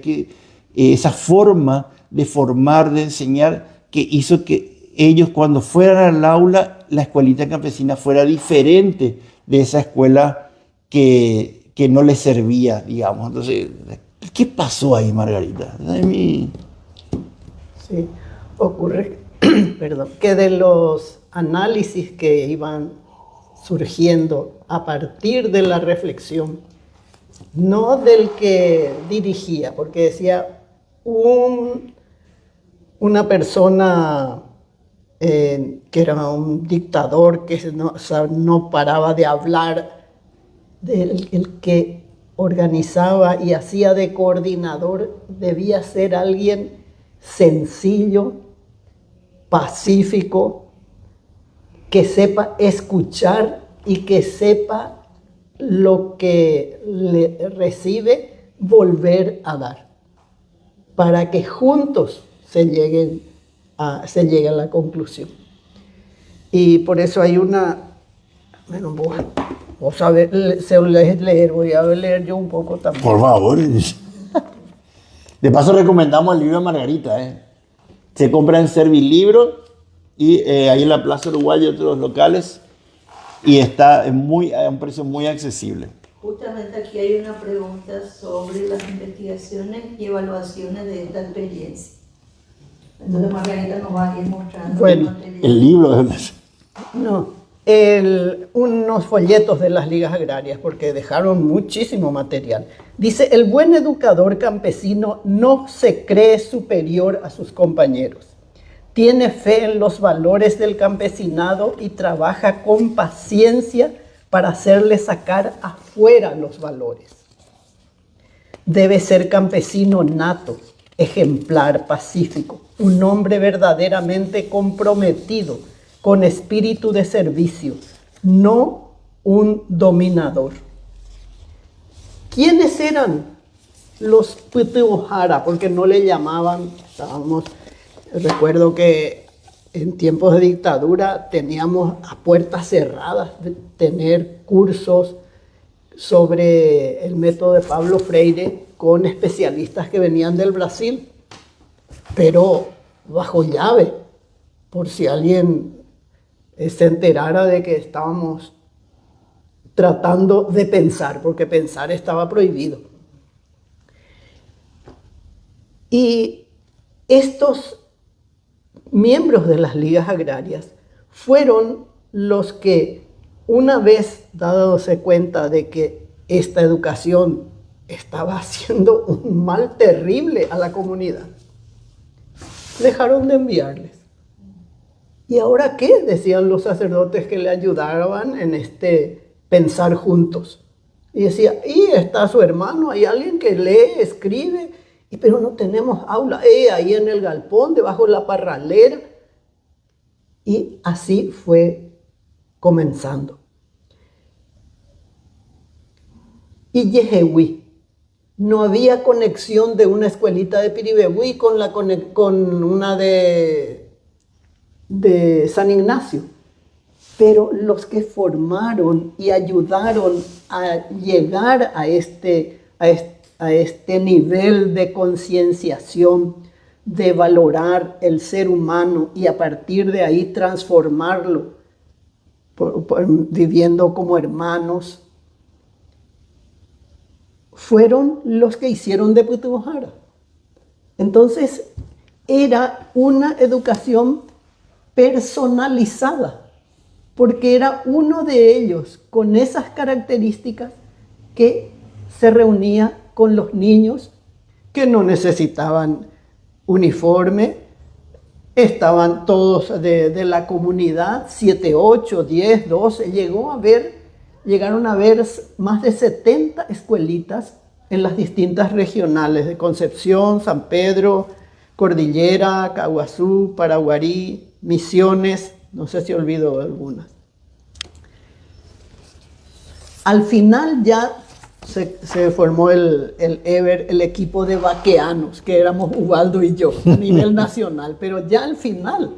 Esa forma de formar, de enseñar, que hizo que ellos cuando fueran al aula, la escuelita campesina fuera diferente de esa escuela que no les servía, digamos. Entonces, ¿qué pasó ahí, Margarita? Sí, ocurre, perdón, que de los análisis que iban surgiendo a partir de la reflexión, no del que dirigía, porque decía una persona que era un dictador que no paraba de hablar, el que organizaba y hacía de coordinador debía ser alguien sencillo, pacífico, que sepa escuchar y que sepa lo que le recibe volver a dar, para que juntos se llegue a la conclusión. Y por eso hay una... Bueno, vos sabés leer, voy a leer yo un poco también. Por favor. De paso recomendamos el libro de Margarita. Se compra en Servilibro y ahí en la Plaza Uruguay y otros locales, y está a un precio muy accesible. Justamente aquí hay una pregunta sobre las investigaciones y evaluaciones de esta experiencia. Entonces Margarita nos va a ir mostrando. Bueno, el libro. No, unos folletos de las ligas agrarias, porque dejaron muchísimo material. Dice, el buen educador campesino no se cree superior a sus compañeros. Tiene fe en los valores del campesinado y trabaja con paciencia para hacerle sacar afuera los valores. Debe ser campesino nato, ejemplar, pacífico, un hombre verdaderamente comprometido, con espíritu de servicio, no un dominador. ¿Quiénes eran los Putiujara? Porque no le llamaban, recuerdo que en tiempos de dictadura teníamos a puertas cerradas de tener cursos sobre el método de Pablo Freire con especialistas que venían del Brasil, pero bajo llave, por si alguien se enterara de que estábamos tratando de pensar, porque pensar estaba prohibido. Y estos miembros de las ligas agrarias fueron los que, una vez dándose cuenta de que esta educación estaba haciendo un mal terrible a la comunidad. Dejaron de enviarles. ¿Y ahora qué? Decían los sacerdotes que le ayudaban en este pensar juntos. Y decía, y está su hermano, hay alguien que lee, escribe, pero no tenemos aula. Ahí en el galpón, debajo de la parralera. Y así fue comenzando. Y Yehehui. No había conexión de una escuelita de Piribebuy con una de San Ignacio. Pero los que formaron y ayudaron a llegar a este nivel de concienciación, de valorar el ser humano y a partir de ahí transformarlo, viviendo como hermanos, fueron los que hicieron de Putumayo. Entonces, era una educación personalizada, porque era uno de ellos con esas características que se reunía con los niños que no necesitaban uniforme, estaban todos de la comunidad, 7, 8, 10, 12, llegaron a ver más de 70 escuelitas en las distintas regionales de Concepción, San Pedro, Cordillera, Caguazú, Paraguarí, Misiones, no sé si olvido algunas. Al final ya se formó el equipo de vaqueanos, que éramos Ubaldo y yo, a nivel nacional, pero ya al final,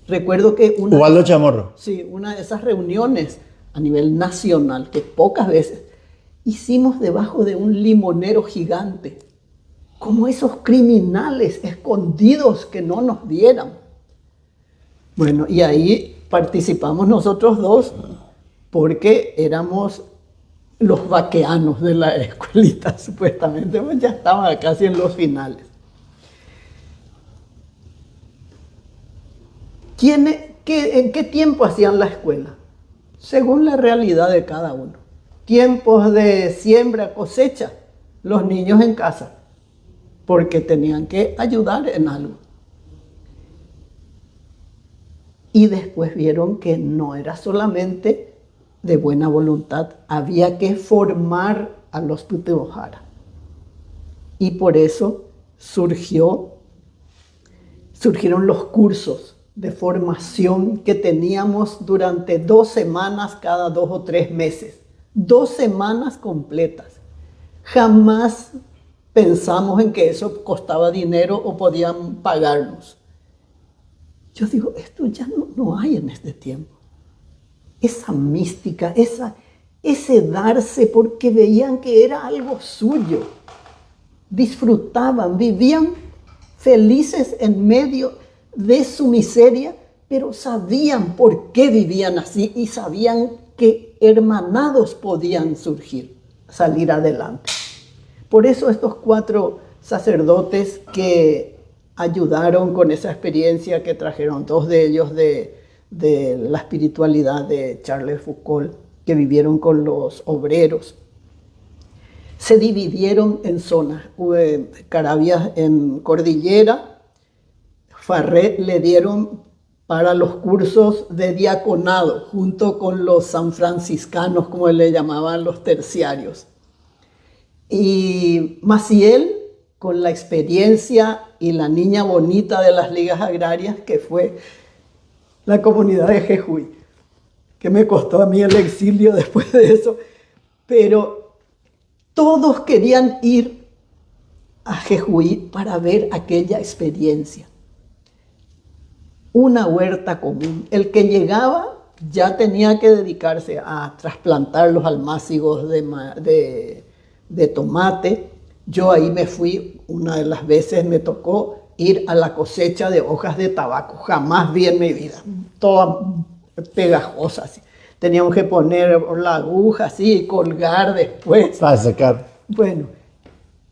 recuerdo que Ubaldo Chamorro. Sí, una de esas reuniones a nivel nacional, que pocas veces hicimos debajo de un limonero gigante, como esos criminales escondidos que no nos vieran. Bueno, y ahí participamos nosotros dos, porque éramos los vaqueanos de la escuelita, supuestamente, pues ya estaban casi en los finales. ¿En qué tiempo hacían la escuela? Según la realidad de cada uno. Tiempos de siembra, cosecha, los niños en casa, porque tenían que ayudar en algo. Y después vieron que no era solamente de buena voluntad, había que formar a los Putumayo. Y por eso surgieron los cursos de formación que teníamos durante 2 semanas cada 2 o 3 meses. 2 semanas completas. Jamás pensamos en que eso costaba dinero o podían pagarnos. Yo digo, esto ya no hay en este tiempo. Esa mística, ese darse porque veían que era algo suyo. Disfrutaban, vivían felices en medio de su miseria, pero sabían por qué vivían así y sabían que hermanados podían salir adelante. Por eso estos 4 sacerdotes que ayudaron con esa experiencia que trajeron, 2 de ellos de la espiritualidad de Charles Foucault, que vivieron con los obreros, se dividieron en zonas. Carabias en Cordillera, Farré le dieron para los cursos de diaconado, junto con los sanfranciscanos, como le llamaban los terciarios. Y Maciel, con la experiencia y la niña bonita de las ligas agrarias, que fue la comunidad de Jejuy, que me costó a mí el exilio después de eso, pero todos querían ir a Jejuy para ver aquella experiencia. Una huerta común. El que llegaba ya tenía que dedicarse a trasplantar los almácigos de tomate. Yo ahí me fui, una de las veces me tocó ir a la cosecha de hojas de tabaco. Jamás vi en mi vida, todas pegajosas. Así. Teníamos que poner la aguja así y colgar después. Para sacar. Bueno,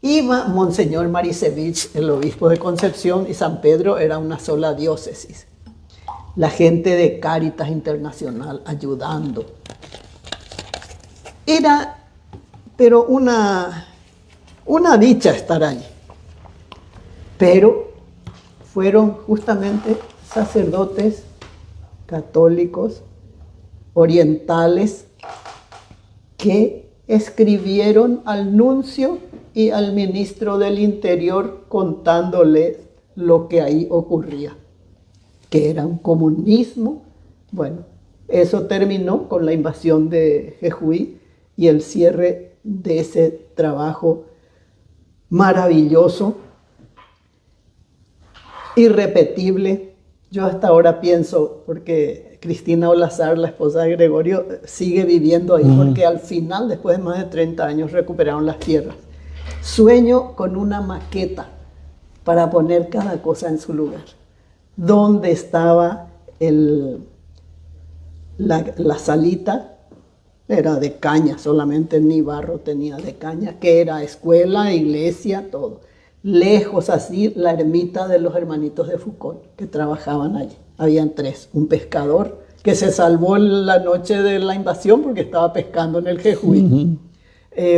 iba Monseñor Marisevich, el obispo de Concepción, y San Pedro era una sola diócesis. La gente de Cáritas Internacional ayudando. Era, pero Una dicha estar allí. Pero fueron justamente sacerdotes católicos orientales que escribieron al nuncio y al ministro del Interior contándole lo que ahí ocurría, que era un comunismo. Bueno, eso terminó con la invasión de Jejuí y el cierre de ese trabajo maravilloso, irrepetible. Yo hasta ahora pienso, porque Cristina Olazar, la esposa de Gregorio, sigue viviendo ahí, porque al final, después de más de 30 años, recuperaron las tierras. Sueño con una maqueta para poner cada cosa en su lugar. Donde estaba la salita, era de caña, solamente ni barro tenía, de caña, que era escuela, iglesia, todo. Lejos así, la ermita de los hermanitos de Foucault, que trabajaban allí. Habían 3, un pescador que se salvó la noche de la invasión porque estaba pescando en el Jejuí.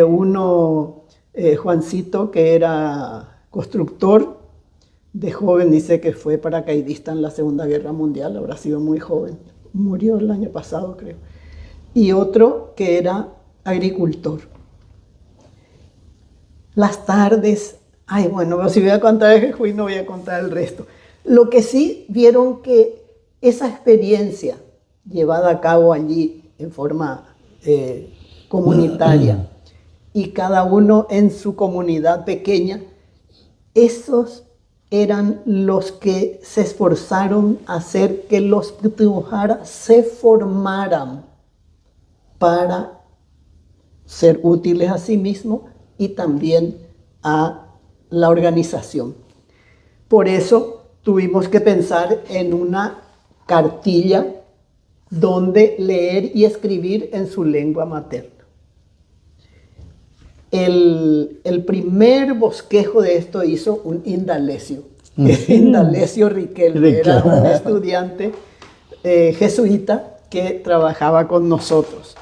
Uno, Juancito, que era constructor, de joven dice que fue paracaidista en la Segunda Guerra Mundial, habrá sido muy joven, murió el año pasado creo. Y otro que era agricultor. Las tardes, ay bueno, si voy a contar el Jejuí no voy a contar el resto. Lo que sí vieron que esa experiencia llevada a cabo allí en forma comunitaria y cada uno en su comunidad pequeña, esos eran los que se esforzaron a hacer que los Pitujuara se formaran para ser útiles a sí mismos y también a la organización. Por eso tuvimos que pensar en una cartilla donde leer y escribir en su lengua materna. El primer bosquejo de esto hizo un Indalecio. Indalecio Riquelme era un estudiante jesuita que trabajaba con nosotros.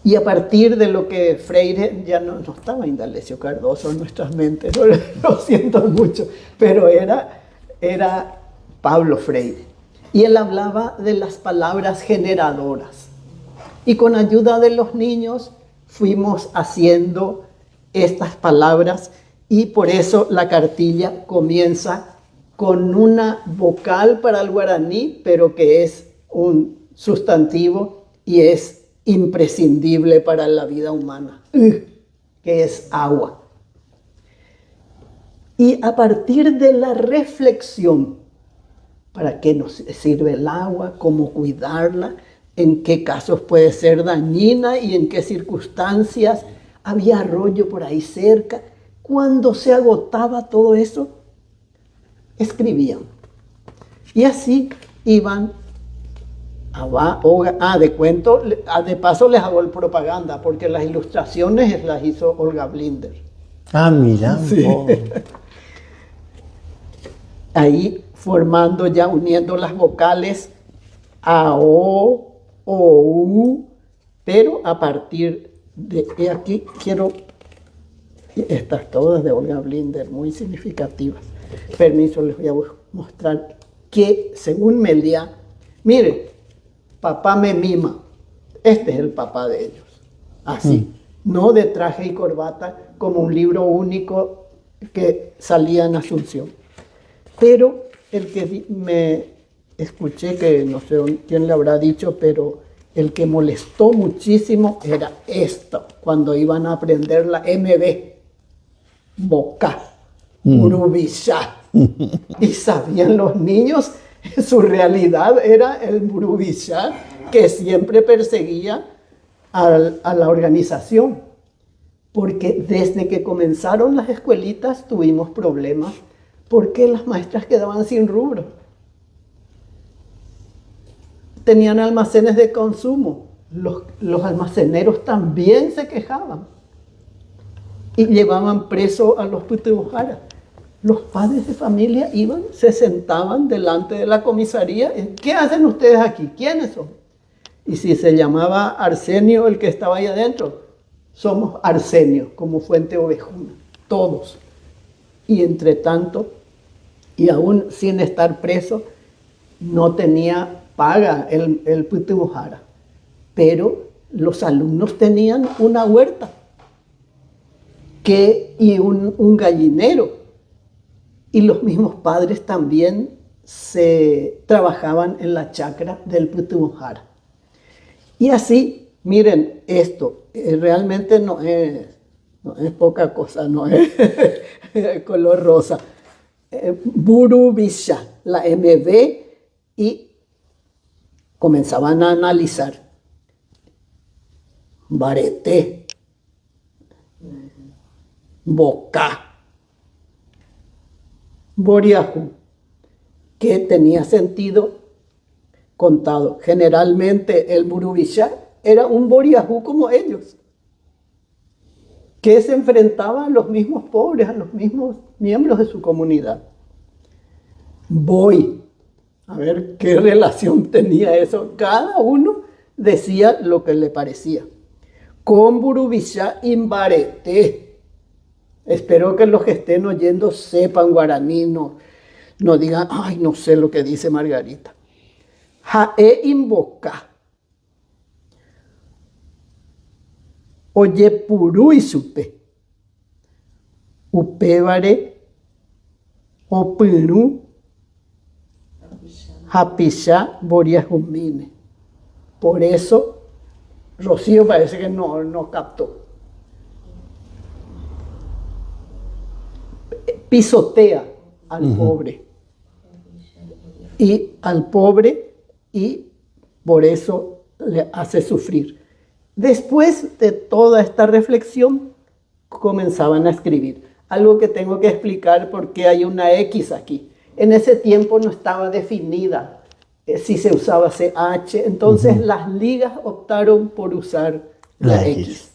Y a partir de lo que Freire, ya no estaba Indalecio Cardoso en nuestras mentes, lo siento mucho, pero era Pablo Freire. Y él hablaba de las palabras generadoras. Y con ayuda de los niños fuimos haciendo estas palabras y por eso la cartilla comienza con una vocal para el guaraní, pero que es un sustantivo y es imprescindible para la vida humana, que es agua. Y a partir de la reflexión, ¿para qué nos sirve el agua? ¿Cómo cuidarla? ¿En qué casos puede ser dañina y en qué circunstancias? Había arroyo por ahí cerca. Cuando se agotaba todo eso, escribían. Y así iban. De paso les hago el propaganda, porque las ilustraciones las hizo Olga Blinder. Ah, mira. Sí. Ahí formando ya, uniendo las vocales a O, U, pero a partir de aquí quiero, estas todas de Olga Blinder, muy significativas. Permiso, les voy a mostrar que según Meliá, mire, papá me mima, este es el papá de ellos, así, no de traje y corbata como un libro único que salía en Asunción. Pero el que me escuché, que no sé quién le habrá dicho, pero el que molestó muchísimo era esto, cuando iban a aprender la MB, Boca, Urubishá. Y sabían los niños, su realidad era el Burubishá, que siempre perseguía a la organización. Porque desde que comenzaron las escuelitas tuvimos problemas, porque las maestras quedaban sin rubro. Tenían almacenes de consumo. Los almaceneros también se quejaban. Y llevaban preso a los Pitujuara. Los padres de familia iban, se sentaban delante de la comisaría. ¿Qué hacen ustedes aquí? ¿Quiénes son? Y si se llamaba Arsenio el que estaba ahí adentro, somos arsenios, como Fuente Ovejuna, todos. Y entre tanto, y aún sin estar preso, no tenía paga el Putibujara. Pero los alumnos tenían una huerta y un gallinero. Y los mismos padres también se trabajaban en la chacra del Putibujara. Y así, miren, esto realmente no es poca cosa, no es color rosa. Burubisha, la MB, y comenzaban a analizar. Barete, Boca, Boriajú, que tenía sentido contado. Generalmente el Burubisha era un Boriajú como ellos, que se enfrentaba a los mismos pobres, a los mismos miembros de su comunidad. Voy a ver qué relación tenía eso. Cada uno decía lo que le parecía. Con Burubisha imbarete. Espero que los que estén oyendo sepan guaraní, no digan, ay, no sé lo que dice Margarita. Jae invoca. Oye puru y supe. Upevare. Opuru. Japisha Boriajumine. Por eso, Rocío parece que no captó. Pisotea al pobre. Y al pobre, y por eso le hace sufrir. Después de toda esta reflexión, comenzaban a escribir. Algo que tengo que explicar porque hay una X aquí. En ese tiempo no estaba definida si se usaba CH, entonces las ligas optaron por usar la X.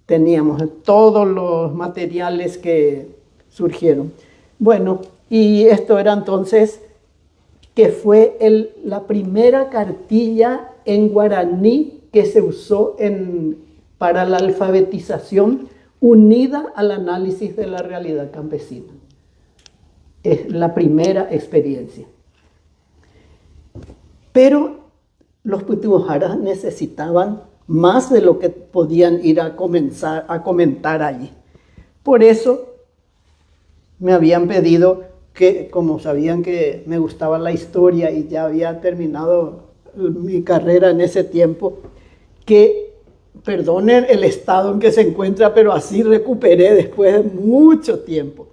Teníamos todos los materiales que surgieron. Bueno, y esto era entonces que fue la primera cartilla en guaraní que se usó para la alfabetización unida al análisis de la realidad campesina. Es la primera experiencia. Pero los Putibujaras necesitaban más de lo que podían ir a comentar allí. Por eso me habían pedido que, como sabían que me gustaba la historia y ya había terminado mi carrera en ese tiempo, que perdonen el estado en que se encuentra, pero así recuperé después de mucho tiempo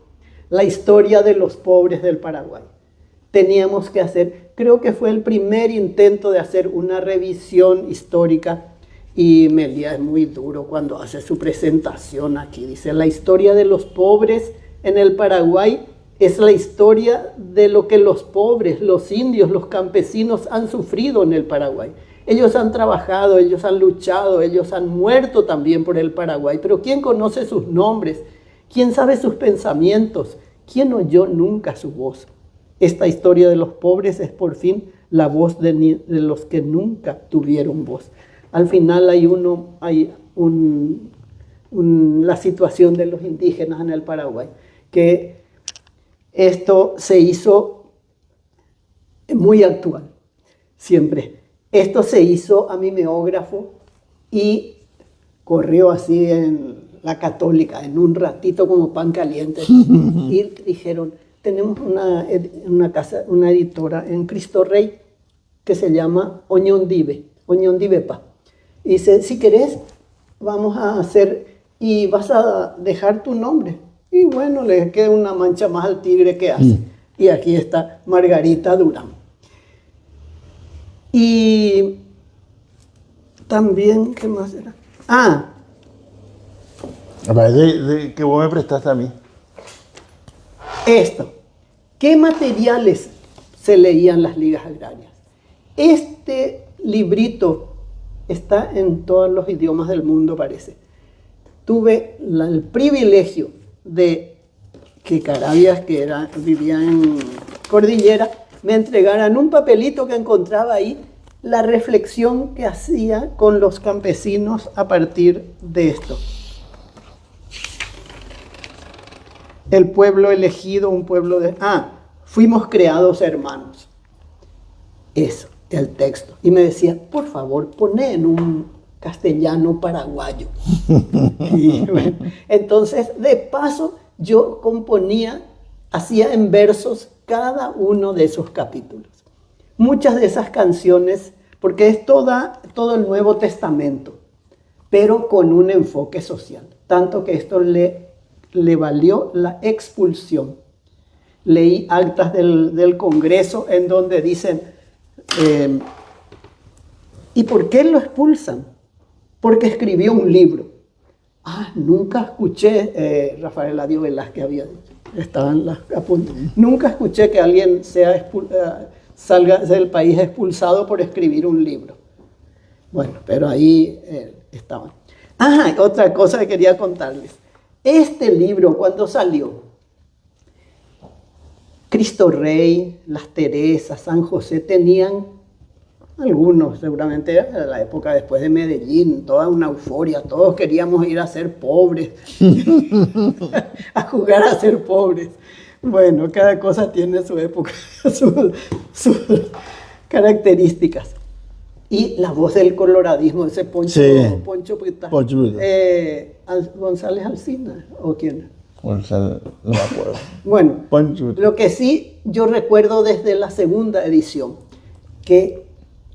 la historia de los pobres del Paraguay. Teníamos que hacer, creo que fue el primer intento de hacer una revisión histórica, y Melia es muy duro cuando hace su presentación aquí. Dice, la historia de los pobres en el Paraguay es la historia de lo que los pobres, los indios, los campesinos han sufrido en el Paraguay. Ellos han trabajado, ellos han luchado, ellos han muerto también por el Paraguay, pero ¿quién conoce sus nombres? ¿Quién sabe sus pensamientos? ¿Quién oyó nunca su voz? Esta historia de los pobres es por fin la voz de los que nunca tuvieron voz. Al final hay la situación de los indígenas en el Paraguay, que esto se hizo muy actual, siempre. Esto se hizo a mimeógrafo y corrió así en la Católica, en un ratito como pan caliente. Y dijeron, tenemos una editora en Cristo Rey que se llama Oñondivepa. Y dice, si querés, vamos a hacer, y vas a dejar tu nombre. Y bueno, le queda una mancha más al tigre que hace. Y aquí está Margarita Durán. Y también, ¿qué más era? Que vos me prestaste a mí. Esto. ¿Qué materiales se leían las ligas agrarias? Este librito está en todos los idiomas del mundo, parece. Tuve el privilegio de que Carabias, que vivía en Cordillera, me entregaran un papelito que encontraba ahí la reflexión que hacía con los campesinos a partir de esto. El pueblo elegido, un pueblo de... fuimos creados hermanos. Eso, el texto. Y me decía, por favor, poné en un castellano paraguayo. Y bueno, entonces, de paso, yo componía, hacía en versos cada uno de esos capítulos. Muchas de esas canciones, porque es todo el Nuevo Testamento, pero con un enfoque social. Tanto que esto le valió la expulsión. Leí actas del Congreso en donde dicen, ¿y por qué lo expulsan? Porque escribió un libro. Nunca escuché, Rafael Adio Velázquez había dicho, estaban las apuntes. Nunca escuché que alguien salga del país expulsado por escribir un libro. Bueno, pero ahí estaban. Otra cosa que quería contarles. Este libro, cuando salió, Cristo Rey, las Teresas, San José tenían, algunos seguramente en la época después de Medellín, toda una euforia, todos queríamos ir a ser pobres, a jugar a ser pobres. Bueno, cada cosa tiene su época, sus características. Y la voz del coloradismo, ese Poncho Pita. González Alsina, ¿o quién? González, no me acuerdo. Bueno, Poncho. lo que sí yo recuerdo desde la segunda edición, que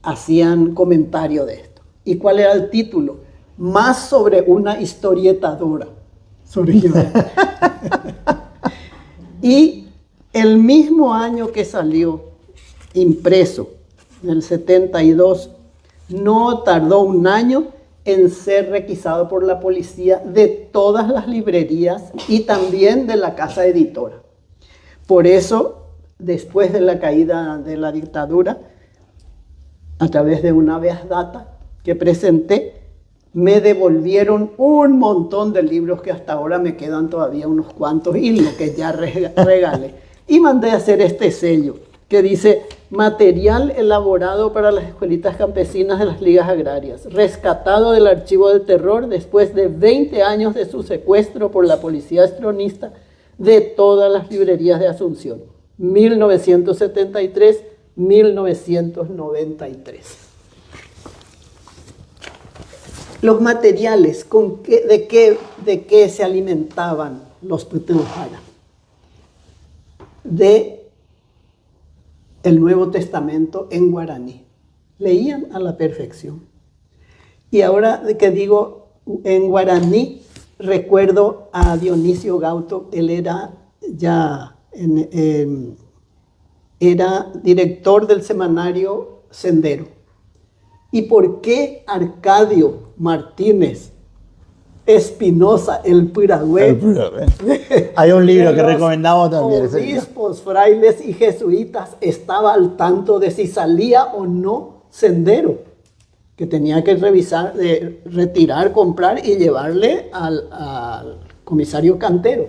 hacían comentario de esto. ¿Y cuál era el título? Más sobre una historietadora. Y el mismo año que salió impreso, en el 72, no tardó un año en ser requisado por la policía de todas las librerías y también de la casa editora. Por eso, después de la caída de la dictadura, a través de una habeas data que presenté, me devolvieron un montón de libros que hasta ahora me quedan todavía unos cuantos y lo que ya regalé. Y mandé a hacer este sello que dice: material elaborado para las escuelitas campesinas de las ligas agrarias, rescatado del archivo del terror después de 20 años de su secuestro por la policía estronista de todas las librerías de Asunción, 1973-1993. Los materiales, ¿de qué se alimentaban los Putujara? De el Nuevo Testamento en guaraní. Leían a la perfección. Y ahora que digo en guaraní, recuerdo a Dionisio Gauto. Él era era director del semanario Sendero. ¿Y por qué Arcadio Martínez Espinosa, el Piragüe? Hay un libro que recomendamos también. Obispos, frailes y jesuitas estaba al tanto de si salía o no Sendero, que tenía que revisar, retirar, comprar y llevarle al comisario Cantero.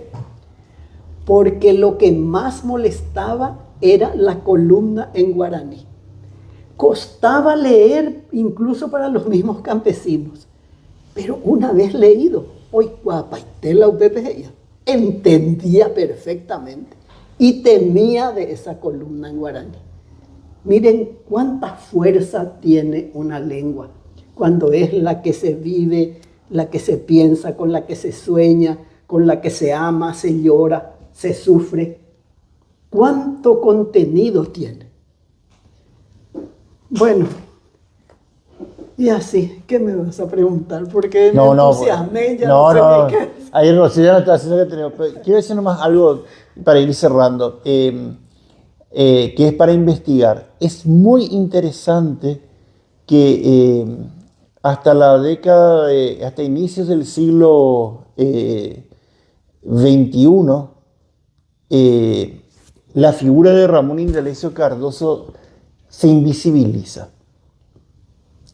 Porque lo que más molestaba era la columna en guaraní. Costaba leer incluso para los mismos campesinos. Pero una vez leído, hoy guapaitela upepeya, entendía perfectamente y temía de esa columna en guaraní. Miren cuánta fuerza tiene una lengua cuando es la que se vive, la que se piensa, con la que se sueña, con la que se ama, se llora, se sufre. ¿Cuánto contenido tiene? Bueno, y así, ¿qué me vas a preguntar? Porque me entusiasmé, ya no sé ni qué. Ahí Rocío ya no está haciendo que tenemos. Quiero decir nomás algo para ir cerrando, que es para investigar. Es muy interesante que hasta la década, hasta inicios del siglo XXI, la figura de Ramón Indalecio Cardoso se invisibiliza.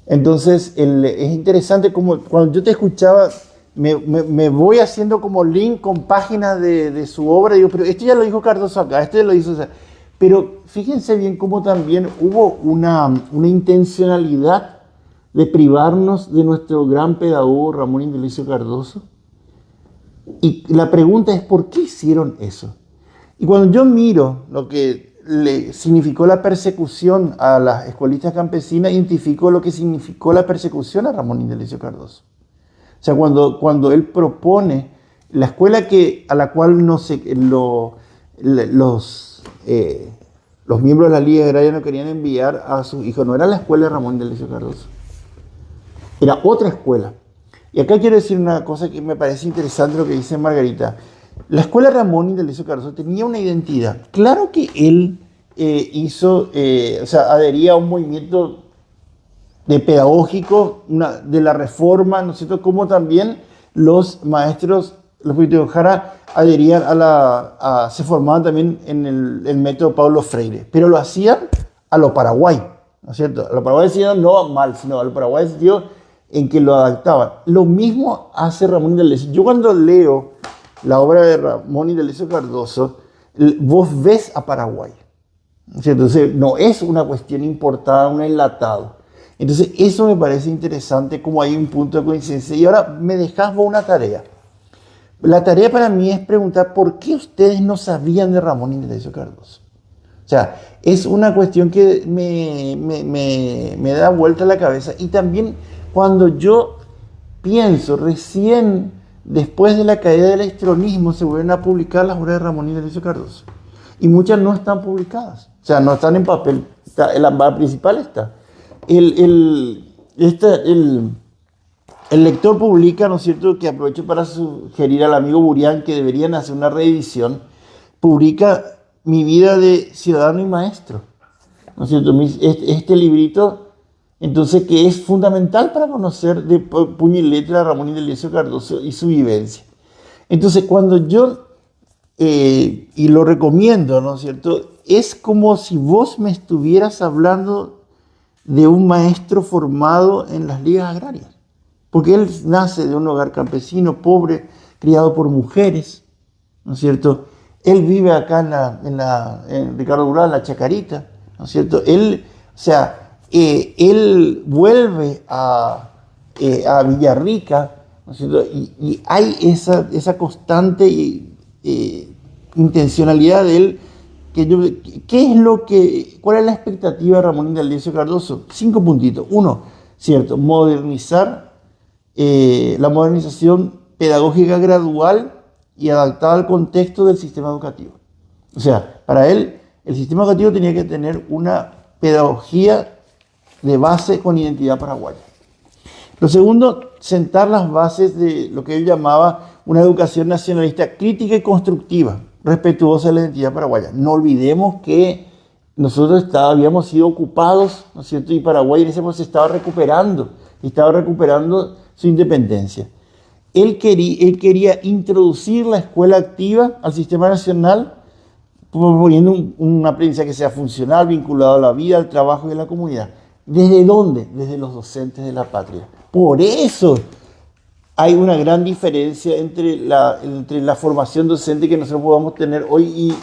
Entonces, es interesante como cuando yo te escuchaba, me voy haciendo como link con páginas de su obra, digo, pero esto ya lo dijo Cardoso acá, esto ya lo hizo, o sea, Pero fíjense bien cómo también hubo una intencionalidad de privarnos de nuestro gran pedagogo Ramón Indalecio Cardoso. Y la pregunta es, ¿por qué hicieron eso? Y cuando yo miro lo que le significó la persecución a las escuelistas campesinas, identifico lo que significó la persecución a Ramón Indalecio Cardoso. O sea, cuando él propone la escuela a la cual los miembros de la Liga Agraria no querían enviar a sus hijos, no era la escuela de Ramón Indalecio Cardoso, era otra escuela. Y acá quiero decir una cosa que me parece interesante lo que dice Margarita. La escuela Ramón Indalecio Cardoso tenía una identidad. Claro que él adhería a un movimiento pedagógico de la reforma, ¿no es cierto? Como también los maestros, los políticos Jara, adherían se formaban también en el método Paulo Freire, pero lo hacían a lo Paraguay, ¿no es cierto? A lo Paraguay decían no mal, sino a lo Paraguay sentido en que lo adaptaban. Lo mismo hace Ramón Indalecio. Yo cuando leo la obra de Ramón Indalecio Cardoso, vos ves a Paraguay, ¿no es cierto? Entonces, no es una cuestión importada, un enlatado. Entonces, eso me parece interesante, como hay un punto de coincidencia. Y ahora me dejás vos una tarea. La tarea para mí es preguntar, ¿por qué ustedes no sabían de Ramón Indalecio Cardoso? O sea, es una cuestión que me da vuelta a la cabeza. Y también cuando yo pienso, recién después de la caída del estronismo, se vuelven a publicar las obras de Ramón Indalecio Cardoso. Y muchas no están publicadas. O sea, no están en papel. La principal está. El lector publica, ¿no es cierto?, que aprovecho para sugerir al amigo Burián que deberían hacer una reedición, publica Mi vida de ciudadano y maestro, ¿no es cierto? Este librito, entonces, que es fundamental para conocer de puño y letra a Ramón Indalecio Cardoso y su vivencia. Entonces, cuando yo, y lo recomiendo, ¿no es cierto?, es como si vos me estuvieras hablando de un maestro formado en las ligas agrarias. Porque él nace de un hogar campesino, pobre, criado por mujeres, ¿no es cierto? Él vive acá en Ricardo Durán, en la Chacarita, ¿no es cierto? Él vuelve a Villarrica, ¿no es cierto? Y hay esa constante intencionalidad de él. ¿Cuál es la expectativa de Ramón Indalecio Cardoso? 5 puntitos. 1, cierto, modernizar, la modernización pedagógica gradual y adaptada al contexto del sistema educativo. O sea, para él, el sistema educativo tenía que tener una pedagogía de base con identidad paraguaya. Lo segundo, sentar las bases de lo que él llamaba una educación nacionalista crítica y constructiva, respetuosa de la identidad paraguaya. No olvidemos que nosotros habíamos sido ocupados, ¿no es cierto? Y Paraguay en ese momento se estaba recuperando su independencia. Él quería introducir la escuela activa al sistema nacional, proponiendo un aprendizaje que sea funcional, vinculado a la vida, al trabajo y a la comunidad. ¿Desde dónde? Desde los docentes de la patria. Por eso hay una gran diferencia entre la formación docente que nosotros podamos tener hoy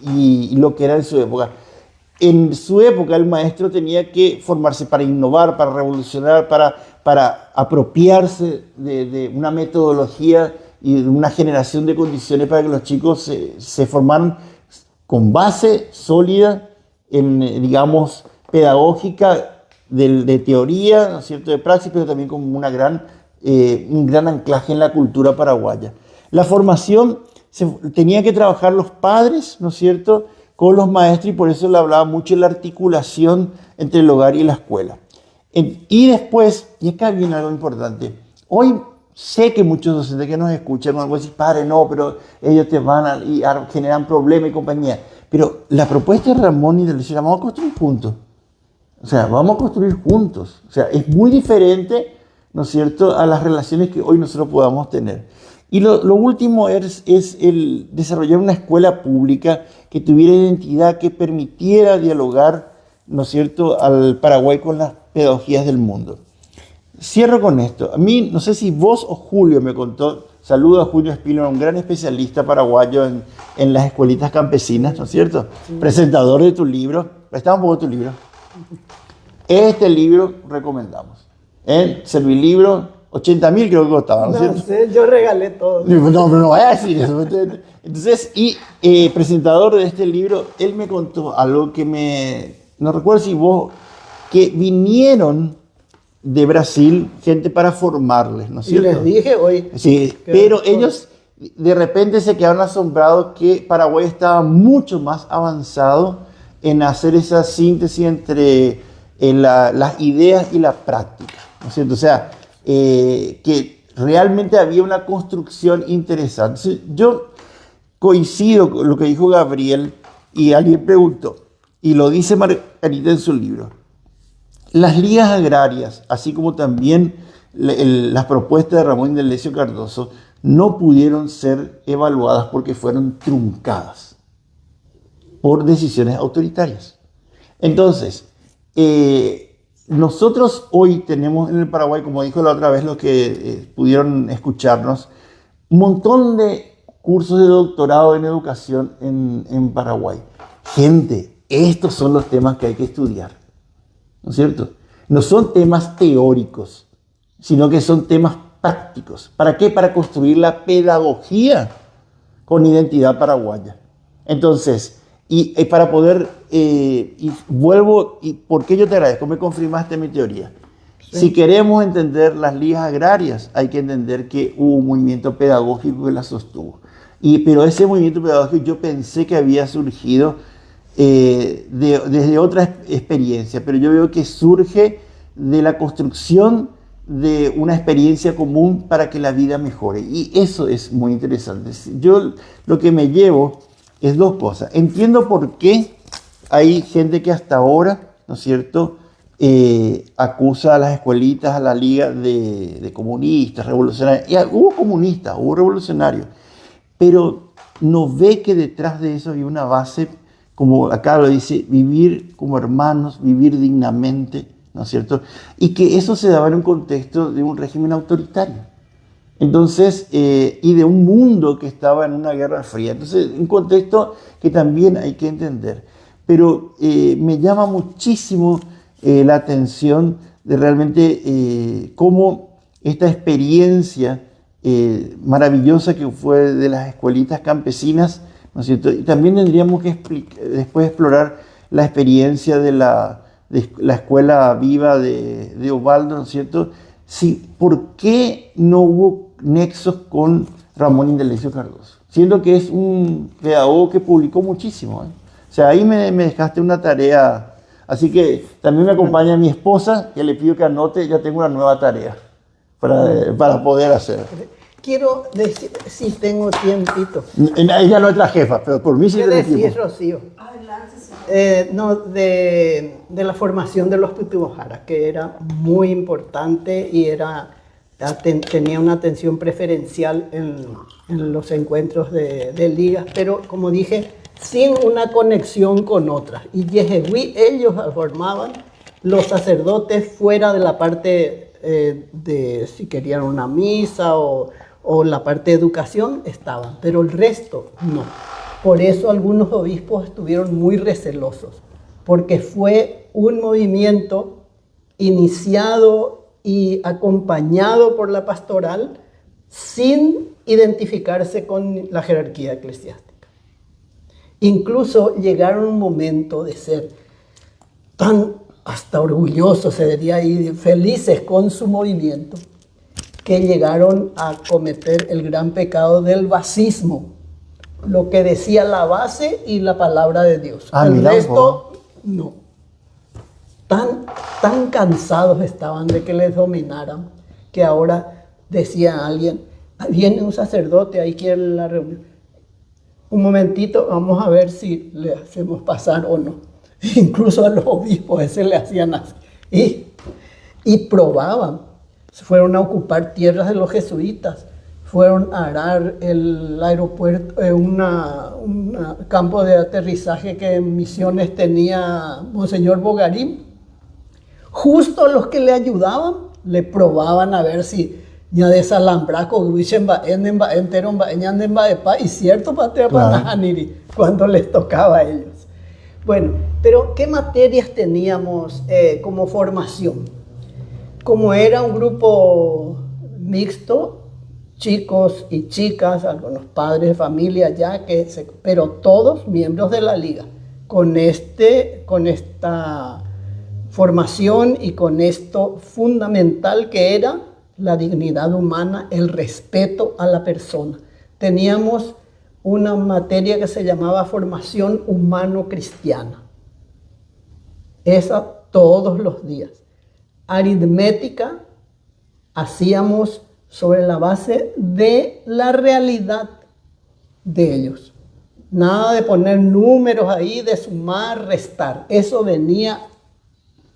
y lo que era en su época. En su época el maestro tenía que formarse para innovar, para revolucionar, para apropiarse de una metodología y de una generación de condiciones para que los chicos se formaran con base sólida, digamos, pedagógica, de teoría, ¿no es cierto?, de praxis, pero también con un gran anclaje en la cultura paraguaya. La formación tenía que trabajar los padres, ¿no es cierto?, con los maestros, y por eso le hablaba mucho de la articulación entre el hogar y la escuela. Y después, y acá viene algo importante, hoy sé que muchos docentes que nos escuchan van a decir, padre, no, pero ellos te generan problemas y compañía. Pero la propuesta de Ramón Indalecio, vamos a construir juntos. O sea, vamos a construir juntos. O sea, es muy diferente, ¿no es cierto?, a las relaciones que hoy nosotros podamos tener. Y lo último es el desarrollar una escuela pública que tuviera identidad, que permitiera dialogar, ¿no es cierto?, al Paraguay con las pedagogías del mundo. Cierro con esto. A mí, no sé si vos o Julio me contó, Saludo a Julio Espino, un gran especialista paraguayo en las escuelitas campesinas, ¿no es cierto? Presentador de tu libro. Prestá un poco tu libro. Este libro recomendamos. En Servilibro, 80.000 creo que costaba, ¿no es cierto? No sé, yo regalé todo. No, pero no vaya a decir eso. Entonces, presentador de este libro, él me contó algo que no recuerdo si vos, que vinieron de Brasil gente para formarles, ¿no es Y cierto? les dije hoy. Sí, pero ellos de repente se quedaron asombrados que Paraguay estaba mucho más avanzado en hacer esa síntesis entre las ideas y la práctica, ¿no es cierto? O sea, que realmente había una construcción interesante. Entonces, yo coincido con lo que dijo Gabriel y alguien preguntó, y lo dice Margarita en su libro, las ligas agrarias, así como también las propuestas de Ramón Indalecio Cardoso, no pudieron ser evaluadas porque fueron truncadas por decisiones autoritarias. Entonces, nosotros hoy tenemos en el Paraguay, como dijo la otra vez los que pudieron escucharnos, un montón de cursos de doctorado en educación en Paraguay. Gente, estos son los temas que hay que estudiar, ¿no es cierto? No son temas teóricos, sino que son temas prácticos. ¿Para qué? Para construir la pedagogía con identidad paraguaya. Entonces, y para poder, y vuelvo, y ¿por qué yo te agradezco? Me confirmaste mi teoría. Sí. Si queremos entender las ligas agrarias, hay que entender que hubo un movimiento pedagógico que la sostuvo. Pero ese movimiento pedagógico yo pensé que había surgido desde otra experiencia, pero yo veo que surge de la construcción de una experiencia común para que la vida mejore. Y eso es muy interesante. Yo lo que me llevo es dos cosas. Entiendo por qué hay gente que hasta ahora, ¿no es cierto?, acusa a las escuelitas, a la liga de comunistas, revolucionarios. Y hubo comunistas, hubo revolucionarios, pero no ve que detrás de eso hay una base, como acá lo dice, vivir como hermanos, vivir dignamente, ¿no es cierto? Y que eso se daba en un contexto de un régimen autoritario. Entonces, y de un mundo que estaba en una guerra fría. Entonces, un contexto que también hay que entender. Pero me llama muchísimo la atención de realmente cómo esta experiencia maravillosa que fue de las escuelitas campesinas, ¿no es cierto? Y también tendríamos que después explorar la experiencia de la escuela viva de Ovaldo, ¿no es cierto? Sí, ¿por qué no hubo nexos con Ramón Indalecio Cardoso? Siendo que es un pedagogo que publicó muchísimo, ¿eh? O sea, ahí me dejaste una tarea. Así que también me acompaña mi esposa, que le pido que anote, ya tengo una nueva tarea para poder hacer. Quiero decir, si tengo tiempito. Ella no es la jefa, pero por mí sí ¿Qué tiene decís, tiempo. Rocío? Adelante, señor. No, de la formación de los Putibojara, que era muy importante y tenía una atención preferencial en los encuentros de ligas, pero como dije, sin una conexión con otras. Y Yehehui, ellos formaban los sacerdotes fuera de la parte de si querían una misa o la parte de educación estaban, pero el resto no. Por eso algunos obispos estuvieron muy recelosos, porque fue un movimiento iniciado y acompañado por la pastoral sin identificarse con la jerarquía eclesiástica. Incluso llegaron a un momento de ser tan hasta orgullosos, se diría, y felices con su movimiento, que llegaron a cometer el gran pecado del basismo, lo que decía la base y la palabra de Dios. El resto, no. Tan cansados estaban de que les dominaran, que ahora decía alguien, viene un sacerdote, ahí quiere la reunión. Un momentito, vamos a ver si le hacemos pasar o no. Incluso a los obispos ese le hacían así. Y probaban. Fueron a ocupar tierras de los jesuitas. Fueron a arar el aeropuerto, un campo de aterrizaje que en Misiones tenía Monseñor Bogarín. Justo los que le ayudaban, le probaban a ver si Ya de Salambraco, entero, y cierto, cuando les tocaba a ellos. Bueno, pero ¿qué materias teníamos como formación? Como era un grupo mixto, chicos y chicas, algunos padres de familia ya, pero todos miembros de la liga, con esta formación y con esto fundamental que era la dignidad humana, el respeto a la persona. Teníamos una materia que se llamaba formación humano-cristiana. Esa todos los días. Aritmética hacíamos sobre la base de la realidad de ellos. Nada de poner números ahí, de sumar, restar. Eso venía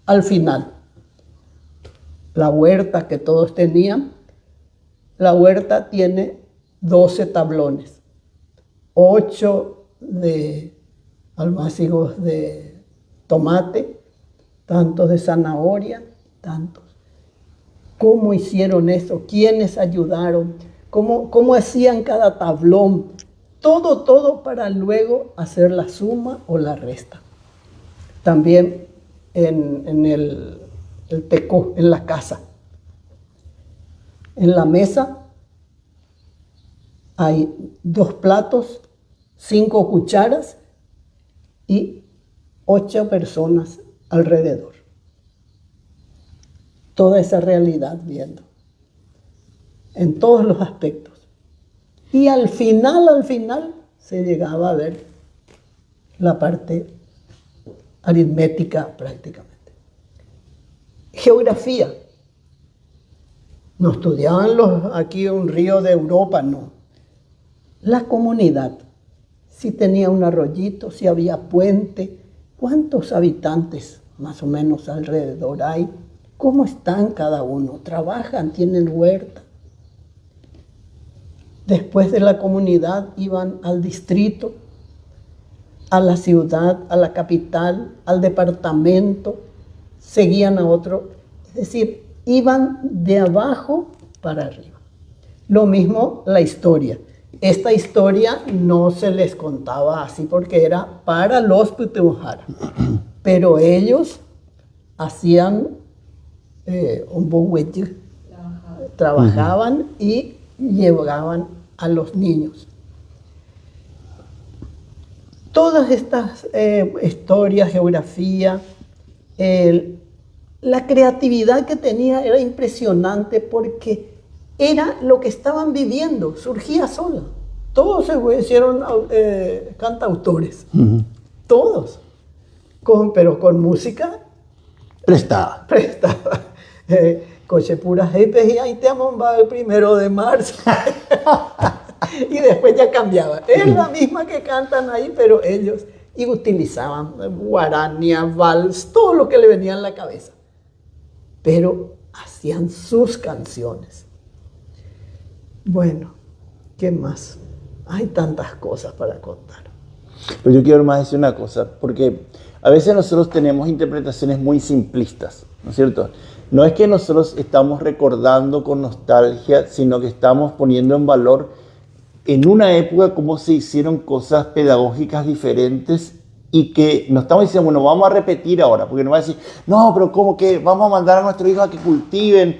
al final. La huerta que todos tenían, la huerta tiene 12 tablones, 8 de almácigos de tomate, tantos de zanahoria, tantos. ¿Cómo hicieron eso? ¿Quiénes ayudaron? ¿Cómo hacían cada tablón? Todo para luego hacer la suma o la resta. También en el tecó, en la casa. En la mesa hay 2 platos, 5 cucharas y 8 personas alrededor. Toda esa realidad viendo, en todos los aspectos. Y al final, se llegaba a ver la parte aritmética prácticamente. Geografía. No estudiaban aquí un río de Europa, no. La comunidad. Si tenía un arroyito, si había puente, cuántos habitantes más o menos alrededor hay, cómo están cada uno, trabajan, tienen huerta. Después de la comunidad iban al distrito, a la ciudad, a la capital, al departamento, seguían a otro, es decir, iban de abajo para arriba. Lo mismo la historia. Esta historia no se les contaba así porque era para los Putujara, pero ellos hacían un buhueyu, trabajaban y llevaban a los niños. Todas estas historias, geografía, la creatividad que tenía era impresionante porque era lo que estaban viviendo, surgía sola. Todos se hicieron cantautores, todos, pero con música prestada. Coche pura y ahí te amomba el 1 de marzo. Y después ya cambiaba. Es la misma que cantan ahí, pero ellos y utilizaban guarania, vals, todo lo que le venía en la cabeza. Pero hacían sus canciones. Bueno, ¿qué más? Hay tantas cosas para contar. Pero yo quiero más decir una cosa, porque a veces nosotros tenemos interpretaciones muy simplistas, ¿no es cierto? No es que nosotros estamos recordando con nostalgia, sino que estamos poniendo en valor en una época cómo se hicieron cosas pedagógicas diferentes y que no estamos diciendo, bueno, vamos a repetir ahora, porque no va a decir, no, pero ¿cómo que vamos a mandar a nuestros hijos a que cultiven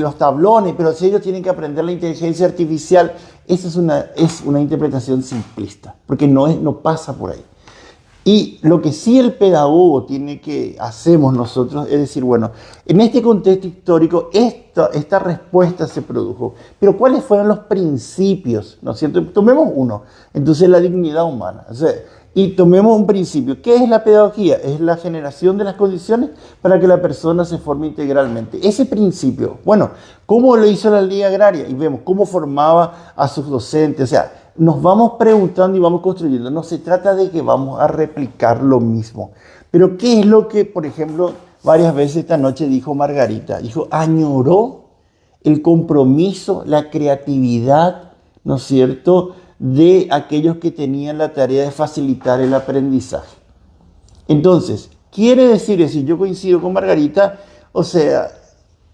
los tablones? Pero si ellos tienen que aprender la inteligencia artificial, esa es una interpretación simplista, porque no pasa por ahí. Y lo que sí el pedagogo hacemos nosotros es decir, bueno, en este contexto histórico esta respuesta se produjo, pero ¿cuáles fueron los principios? ¿No es cierto? Tomemos uno, entonces la dignidad humana. O sea, y tomemos un principio. ¿Qué es la pedagogía? Es la generación de las condiciones para que la persona se forme integralmente. Ese principio, bueno, ¿cómo lo hizo la Liga Agraria? Y vemos cómo formaba a sus docentes, o sea, nos vamos preguntando y vamos construyendo. No se trata de que vamos a replicar lo mismo. Pero ¿qué es lo que, por ejemplo, varias veces esta noche dijo Margarita? Dijo, añoró el compromiso, la creatividad, ¿no es cierto?, de aquellos que tenían la tarea de facilitar el aprendizaje. Entonces, quiere decir eso, y yo coincido con Margarita, o sea,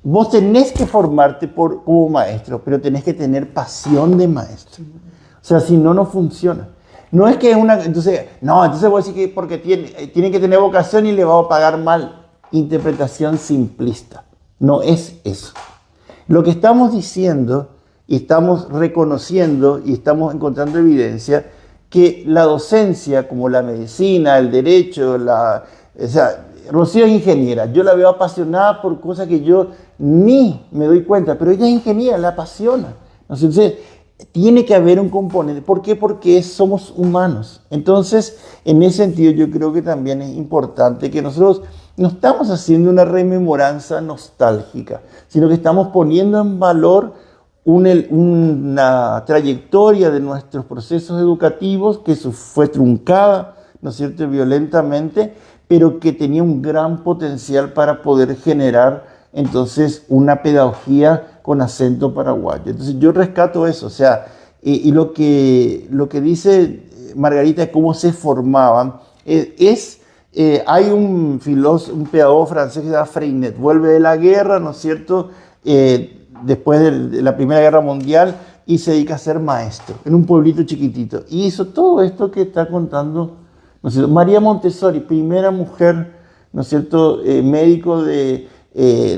vos tenés que formarte como maestro, pero tenés que tener pasión de maestro. O sea, si no, no funciona. No es que es una... Entonces voy a decir que porque tiene que tener vocación y le va a pagar mal. Interpretación simplista. No es eso. Lo que estamos diciendo y estamos reconociendo y estamos encontrando evidencia que la docencia, como la medicina, el derecho, o sea, Rocío es ingeniera. Yo la veo apasionada por cosas que yo ni me doy cuenta, pero ella es ingeniera, la apasiona. Entonces, tiene que haber un componente. ¿Por qué? Porque somos humanos. Entonces, en ese sentido, yo creo que también es importante que nosotros no estamos haciendo una rememoranza nostálgica, sino que estamos poniendo en valor una trayectoria de nuestros procesos educativos que fue truncada, ¿no es cierto?, violentamente, pero que tenía un gran potencial para poder generar entonces una pedagogía con acento paraguayo. Entonces yo rescato eso, o sea, y lo que dice Margarita de cómo se formaban, hay un filósofo, un pedagogo francés que se llama Freinet, vuelve de la guerra, ¿no es cierto?, después de la Primera Guerra Mundial, y se dedica a ser maestro en un pueblito chiquitito. Y hizo todo esto que está contando, ¿no es cierto? María Montessori, primera mujer, ¿no es cierto?, médico de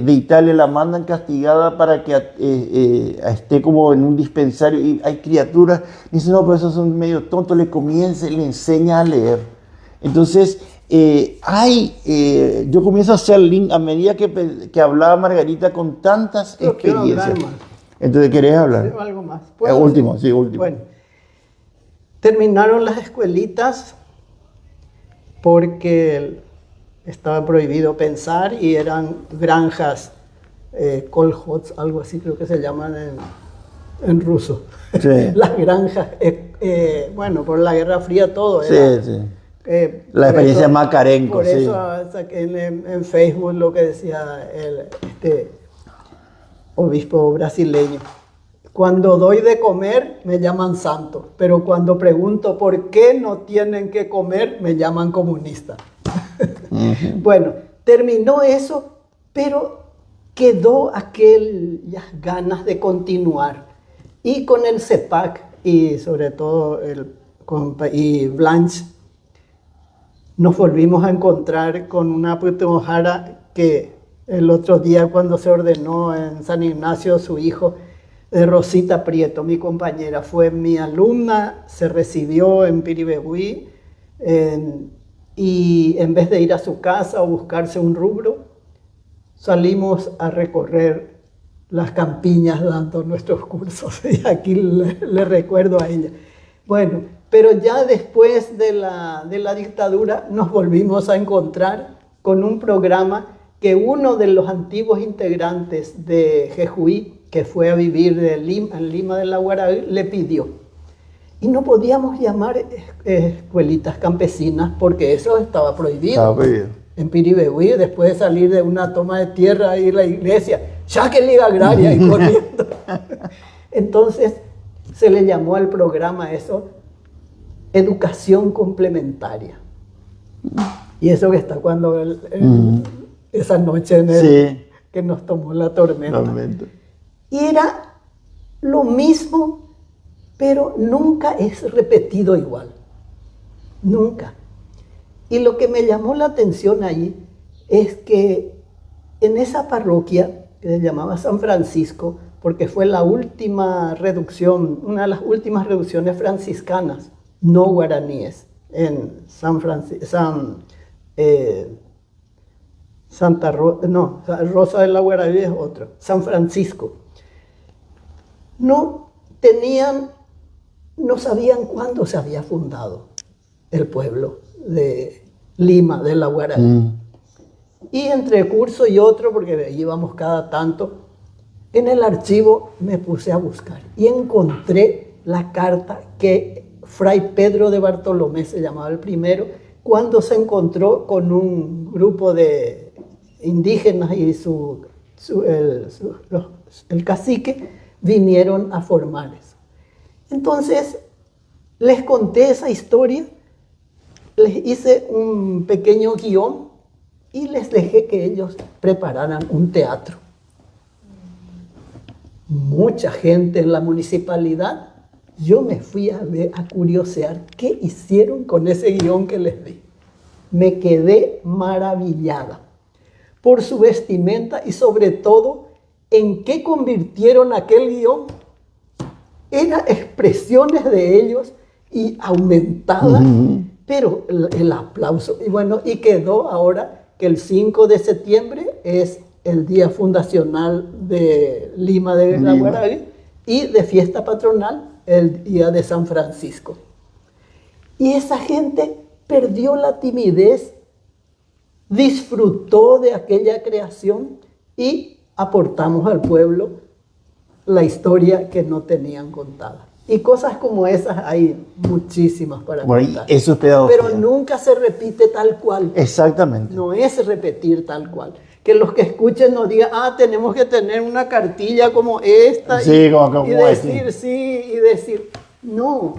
Italia, la mandan castigada para que esté como en un dispensario, y hay criaturas, dicen, no, pero esos son medio tontos, le enseña a leer. Entonces, yo comienzo a hacer link a medida que hablaba Margarita con tantas experiencias. Entonces, ¿querés hablar? Sí, algo más. Último. Bueno, terminaron las escuelitas porque estaba prohibido pensar y eran granjas, kolhots, algo así creo que se llaman en ruso. Sí. Las granjas, por la Guerra Fría todo era... Sí. La experiencia de Makarenko. Por eso saqué en Facebook lo que decía este obispo brasileño. Cuando doy de comer me llaman santo, pero cuando pregunto por qué no tienen que comer me llaman comunista. Uh-huh. Bueno, terminó eso, pero quedó aquellas ganas de continuar. Y con el CEPAC y sobre todo y Blanche, nos volvimos a encontrar con una putumojara que el otro día cuando se ordenó en San Ignacio su hijo, Rosita Prieto, mi compañera, fue mi alumna, se recibió en Piribebuy y en vez de ir a su casa o buscarse un rubro, salimos a recorrer las campiñas dando nuestros cursos y aquí le recuerdo a ella. Bueno, pero ya después de la dictadura nos volvimos a encontrar con un programa que uno de los antiguos integrantes de Jejuí, que fue a vivir en Lima de la Guaraí, le pidió. Y no podíamos llamar escuelitas campesinas porque eso estaba prohibido. Estaba prohibido. En Piribebuy, después de salir de una toma de tierra y la iglesia, ya que Liga Agraria y corriendo. Entonces se le llamó al programa eso educación complementaria. Y eso que está cuando esa noche que nos tomó la tormenta. Y era lo mismo, pero nunca es repetido igual. Nunca. Y lo que me llamó la atención ahí es que en esa parroquia, que se llamaba San Francisco, porque fue la última reducción, una de las últimas reducciones franciscanas, no guaraníes, en Rosa de la Guaraní es otro, San Francisco. No sabían cuándo se había fundado el pueblo de Lima de la Guaraní. Y entre curso y otro, porque íbamos cada tanto, en el archivo me puse a buscar y encontré la carta que Fray Pedro de Bartolomé, se llamaba el primero, cuando se encontró con un grupo de indígenas y el cacique, vinieron a formar eso. Entonces, les conté esa historia, les hice un pequeño guión y les dejé que ellos prepararan un teatro. mucha gente en la municipalidad, yo me fui a curiosear qué hicieron con ese guión que les di. Me quedé maravillada por su vestimenta y sobre todo en qué convirtieron aquel guión. Eran expresiones de ellos y aumentadas, pero el aplauso. Y bueno, y quedó ahora que el 5 de septiembre es el día fundacional de Lima de la Guardia y de fiesta patronal el día de San Francisco. Y esa gente perdió la timidez, disfrutó de aquella creación y aportamos al pueblo la historia que no tenían contada. Y cosas como esas hay muchísimas para contar. Eso es pedagogía. Pero nunca se repite tal cual. Exactamente. No es repetir tal cual. Que los que escuchen nos digan, tenemos que tener una cartilla como esta. Sí, y decir sí, y decir no.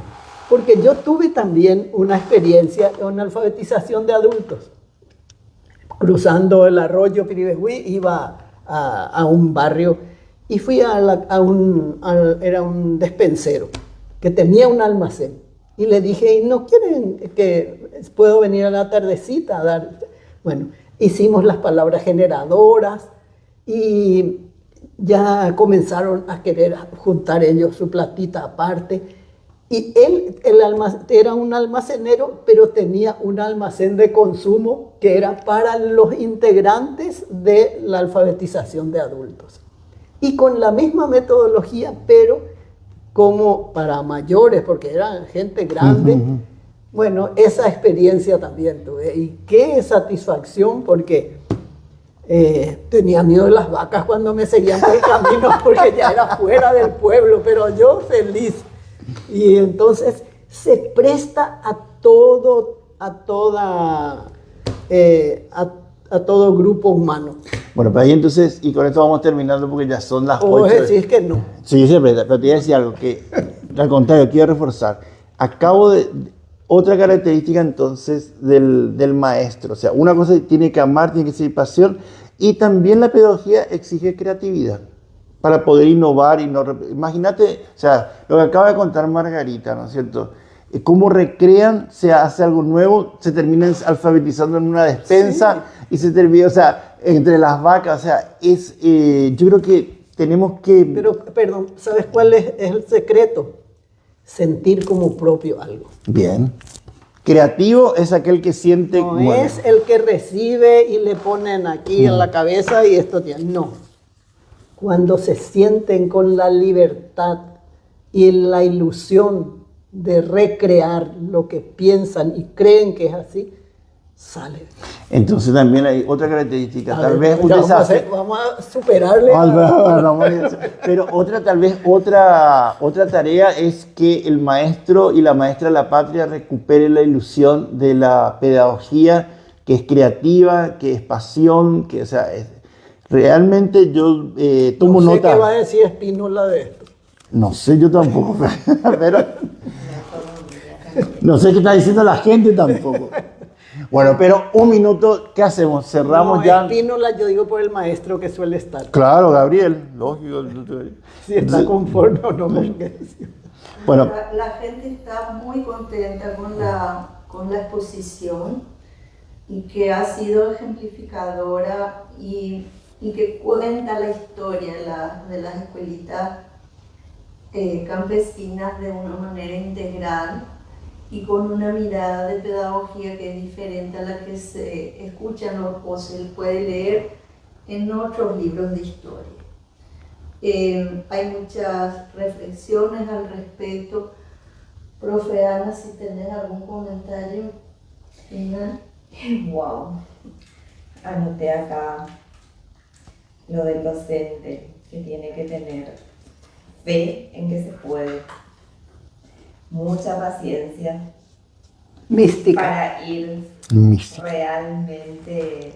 Porque yo tuve también una experiencia en alfabetización de adultos. Cruzando el arroyo Piribehuí, iba a un barrio y fui era un despensero que tenía un almacén. Y le dije, ¿no quieren que puedo venir a la tardecita a dar? Bueno, hicimos las palabras generadoras y ya comenzaron a querer juntar ellos su platita aparte. Y él era un almacenero, pero tenía un almacén de consumo que era para los integrantes de la alfabetización de adultos. Y con la misma metodología, pero como para mayores, porque eran gente grande. Bueno, esa experiencia también tuve. Y qué satisfacción, porque tenía miedo de las vacas cuando me seguían por el camino, porque ya era fuera del pueblo, pero yo feliz. Y entonces se presta a todo grupo humano. Bueno, pues ahí entonces, y con esto vamos terminando porque ya son las 8. O decir que no. Sí, se presta, pero te voy a decir algo que, al contrario, quiero reforzar. Acabo de... Otra característica entonces del maestro, o sea, una cosa tiene que amar, tiene que ser pasión, y también la pedagogía exige creatividad para poder innovar y no... Imagínate, o sea, lo que acaba de contar Margarita, ¿no es cierto? Cómo recrean, se hace algo nuevo, se terminan alfabetizando en una despensa y se termina, o sea, entre las vacas, o sea, yo creo que tenemos que... Pero, perdón, ¿sabes cuál es el secreto? Sentir como propio algo. Bien. Creativo es aquel que siente... No es el que recibe y le ponen aquí en la cabeza y esto tiene. No. Cuando se sienten con la libertad y la ilusión de recrear lo que piensan y creen que es así, sale. Entonces también hay otra característica, tal vez un desafío. Vamos a superarle. Pero otra tarea es que el maestro y la maestra de la patria recuperen la ilusión de la pedagogía, que es creativa, que es pasión, que, o sea, realmente yo tomo nota. No sé qué va a decir Espínola de esto. No sé, yo tampoco, pero no sé qué está diciendo la gente tampoco. Bueno, pero un minuto, ¿qué hacemos? Cerramos ya. Espínola, yo digo por el maestro que suele estar. Claro, Gabriel, lógico. Si está conforme o no. Bueno. La gente está muy contenta con la exposición y que ha sido ejemplificadora y que cuenta la historia de las escuelitas campesinas de una manera integral y con una mirada de pedagogía que es diferente a la que se escucha o se puede leer en otros libros de historia. Hay muchas reflexiones al respecto. Profe Ana, si tenés algún comentario final. Wow. Anoté acá lo del docente, que tiene que tener fe en que se puede, mucha paciencia, mística, para ir realmente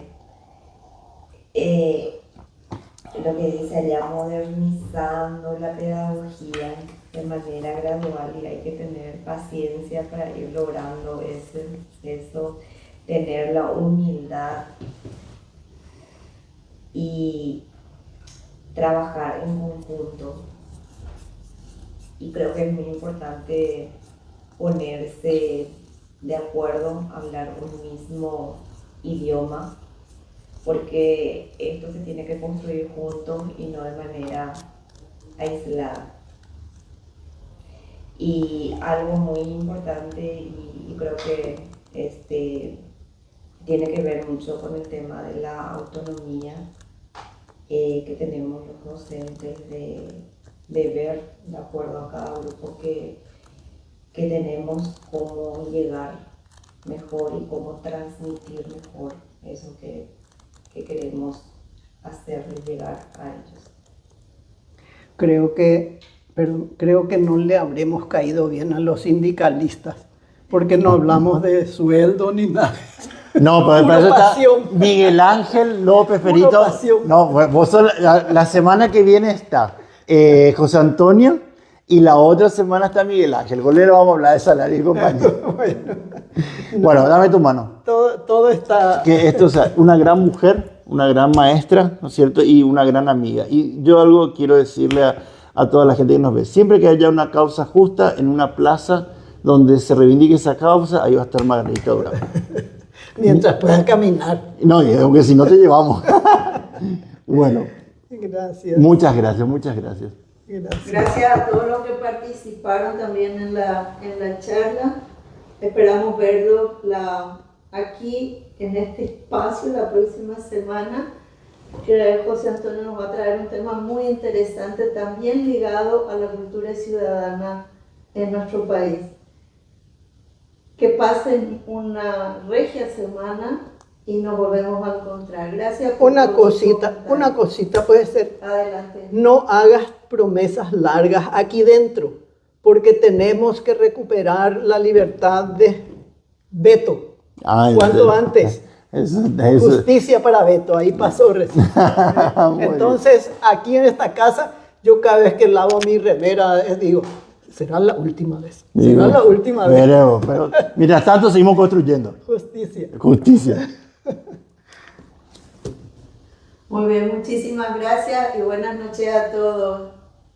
lo que dice allá, modernizando la pedagogía de manera gradual, y hay que tener paciencia para ir logrando eso, tener la humildad y trabajar en conjunto y creo que es muy importante ponerse de acuerdo, hablar un mismo idioma, porque esto se tiene que construir juntos y no de manera aislada. Y algo muy importante, y creo que tiene que ver mucho con el tema de la autonomía que tenemos los docentes de ver, de acuerdo a cada grupo que tenemos, cómo llegar mejor y cómo transmitir mejor eso que queremos hacerles llegar a ellos. Creo que no le habremos caído bien a los sindicalistas, porque no hablamos de sueldo ni nada. No, pero para eso está pasión. Miguel Ángel López Ferito. pasión. No, vos la semana que viene está José Antonio y la otra semana está Miguel Ángel. Con él vamos a hablar de salario y compañía. Bueno, dame tu mano. Todo está... Que esto es una gran mujer, una gran maestra, ¿no es cierto? Y una gran amiga. Y yo algo quiero decirle a toda la gente que nos ve. Siempre que haya una causa justa en una plaza donde se reivindique esa causa, ahí va a estar Margarita Bravo. Mientras puedan caminar. No, aunque si no te llevamos. Bueno. Gracias. Muchas gracias, muchas gracias. Gracias a todos los que participaron también en la charla. Esperamos verlo aquí en este espacio la próxima semana. Que José Antonio nos va a traer un tema muy interesante, también ligado a la cultura ciudadana en nuestro país. Que pasen una regia semana y nos volvemos a encontrar. Gracias por Una cosita puede ser. Adelante. No hagas promesas largas aquí dentro, porque tenemos que recuperar la libertad de Beto. Cuanto antes. Justicia para Beto, ahí pasó recién. Entonces, aquí en esta casa, yo cada vez que lavo mi remera, digo, será la última vez. Será la última vez. Pero mientras tanto seguimos construyendo. Justicia. Muy bien, muchísimas gracias y buenas noches a todos.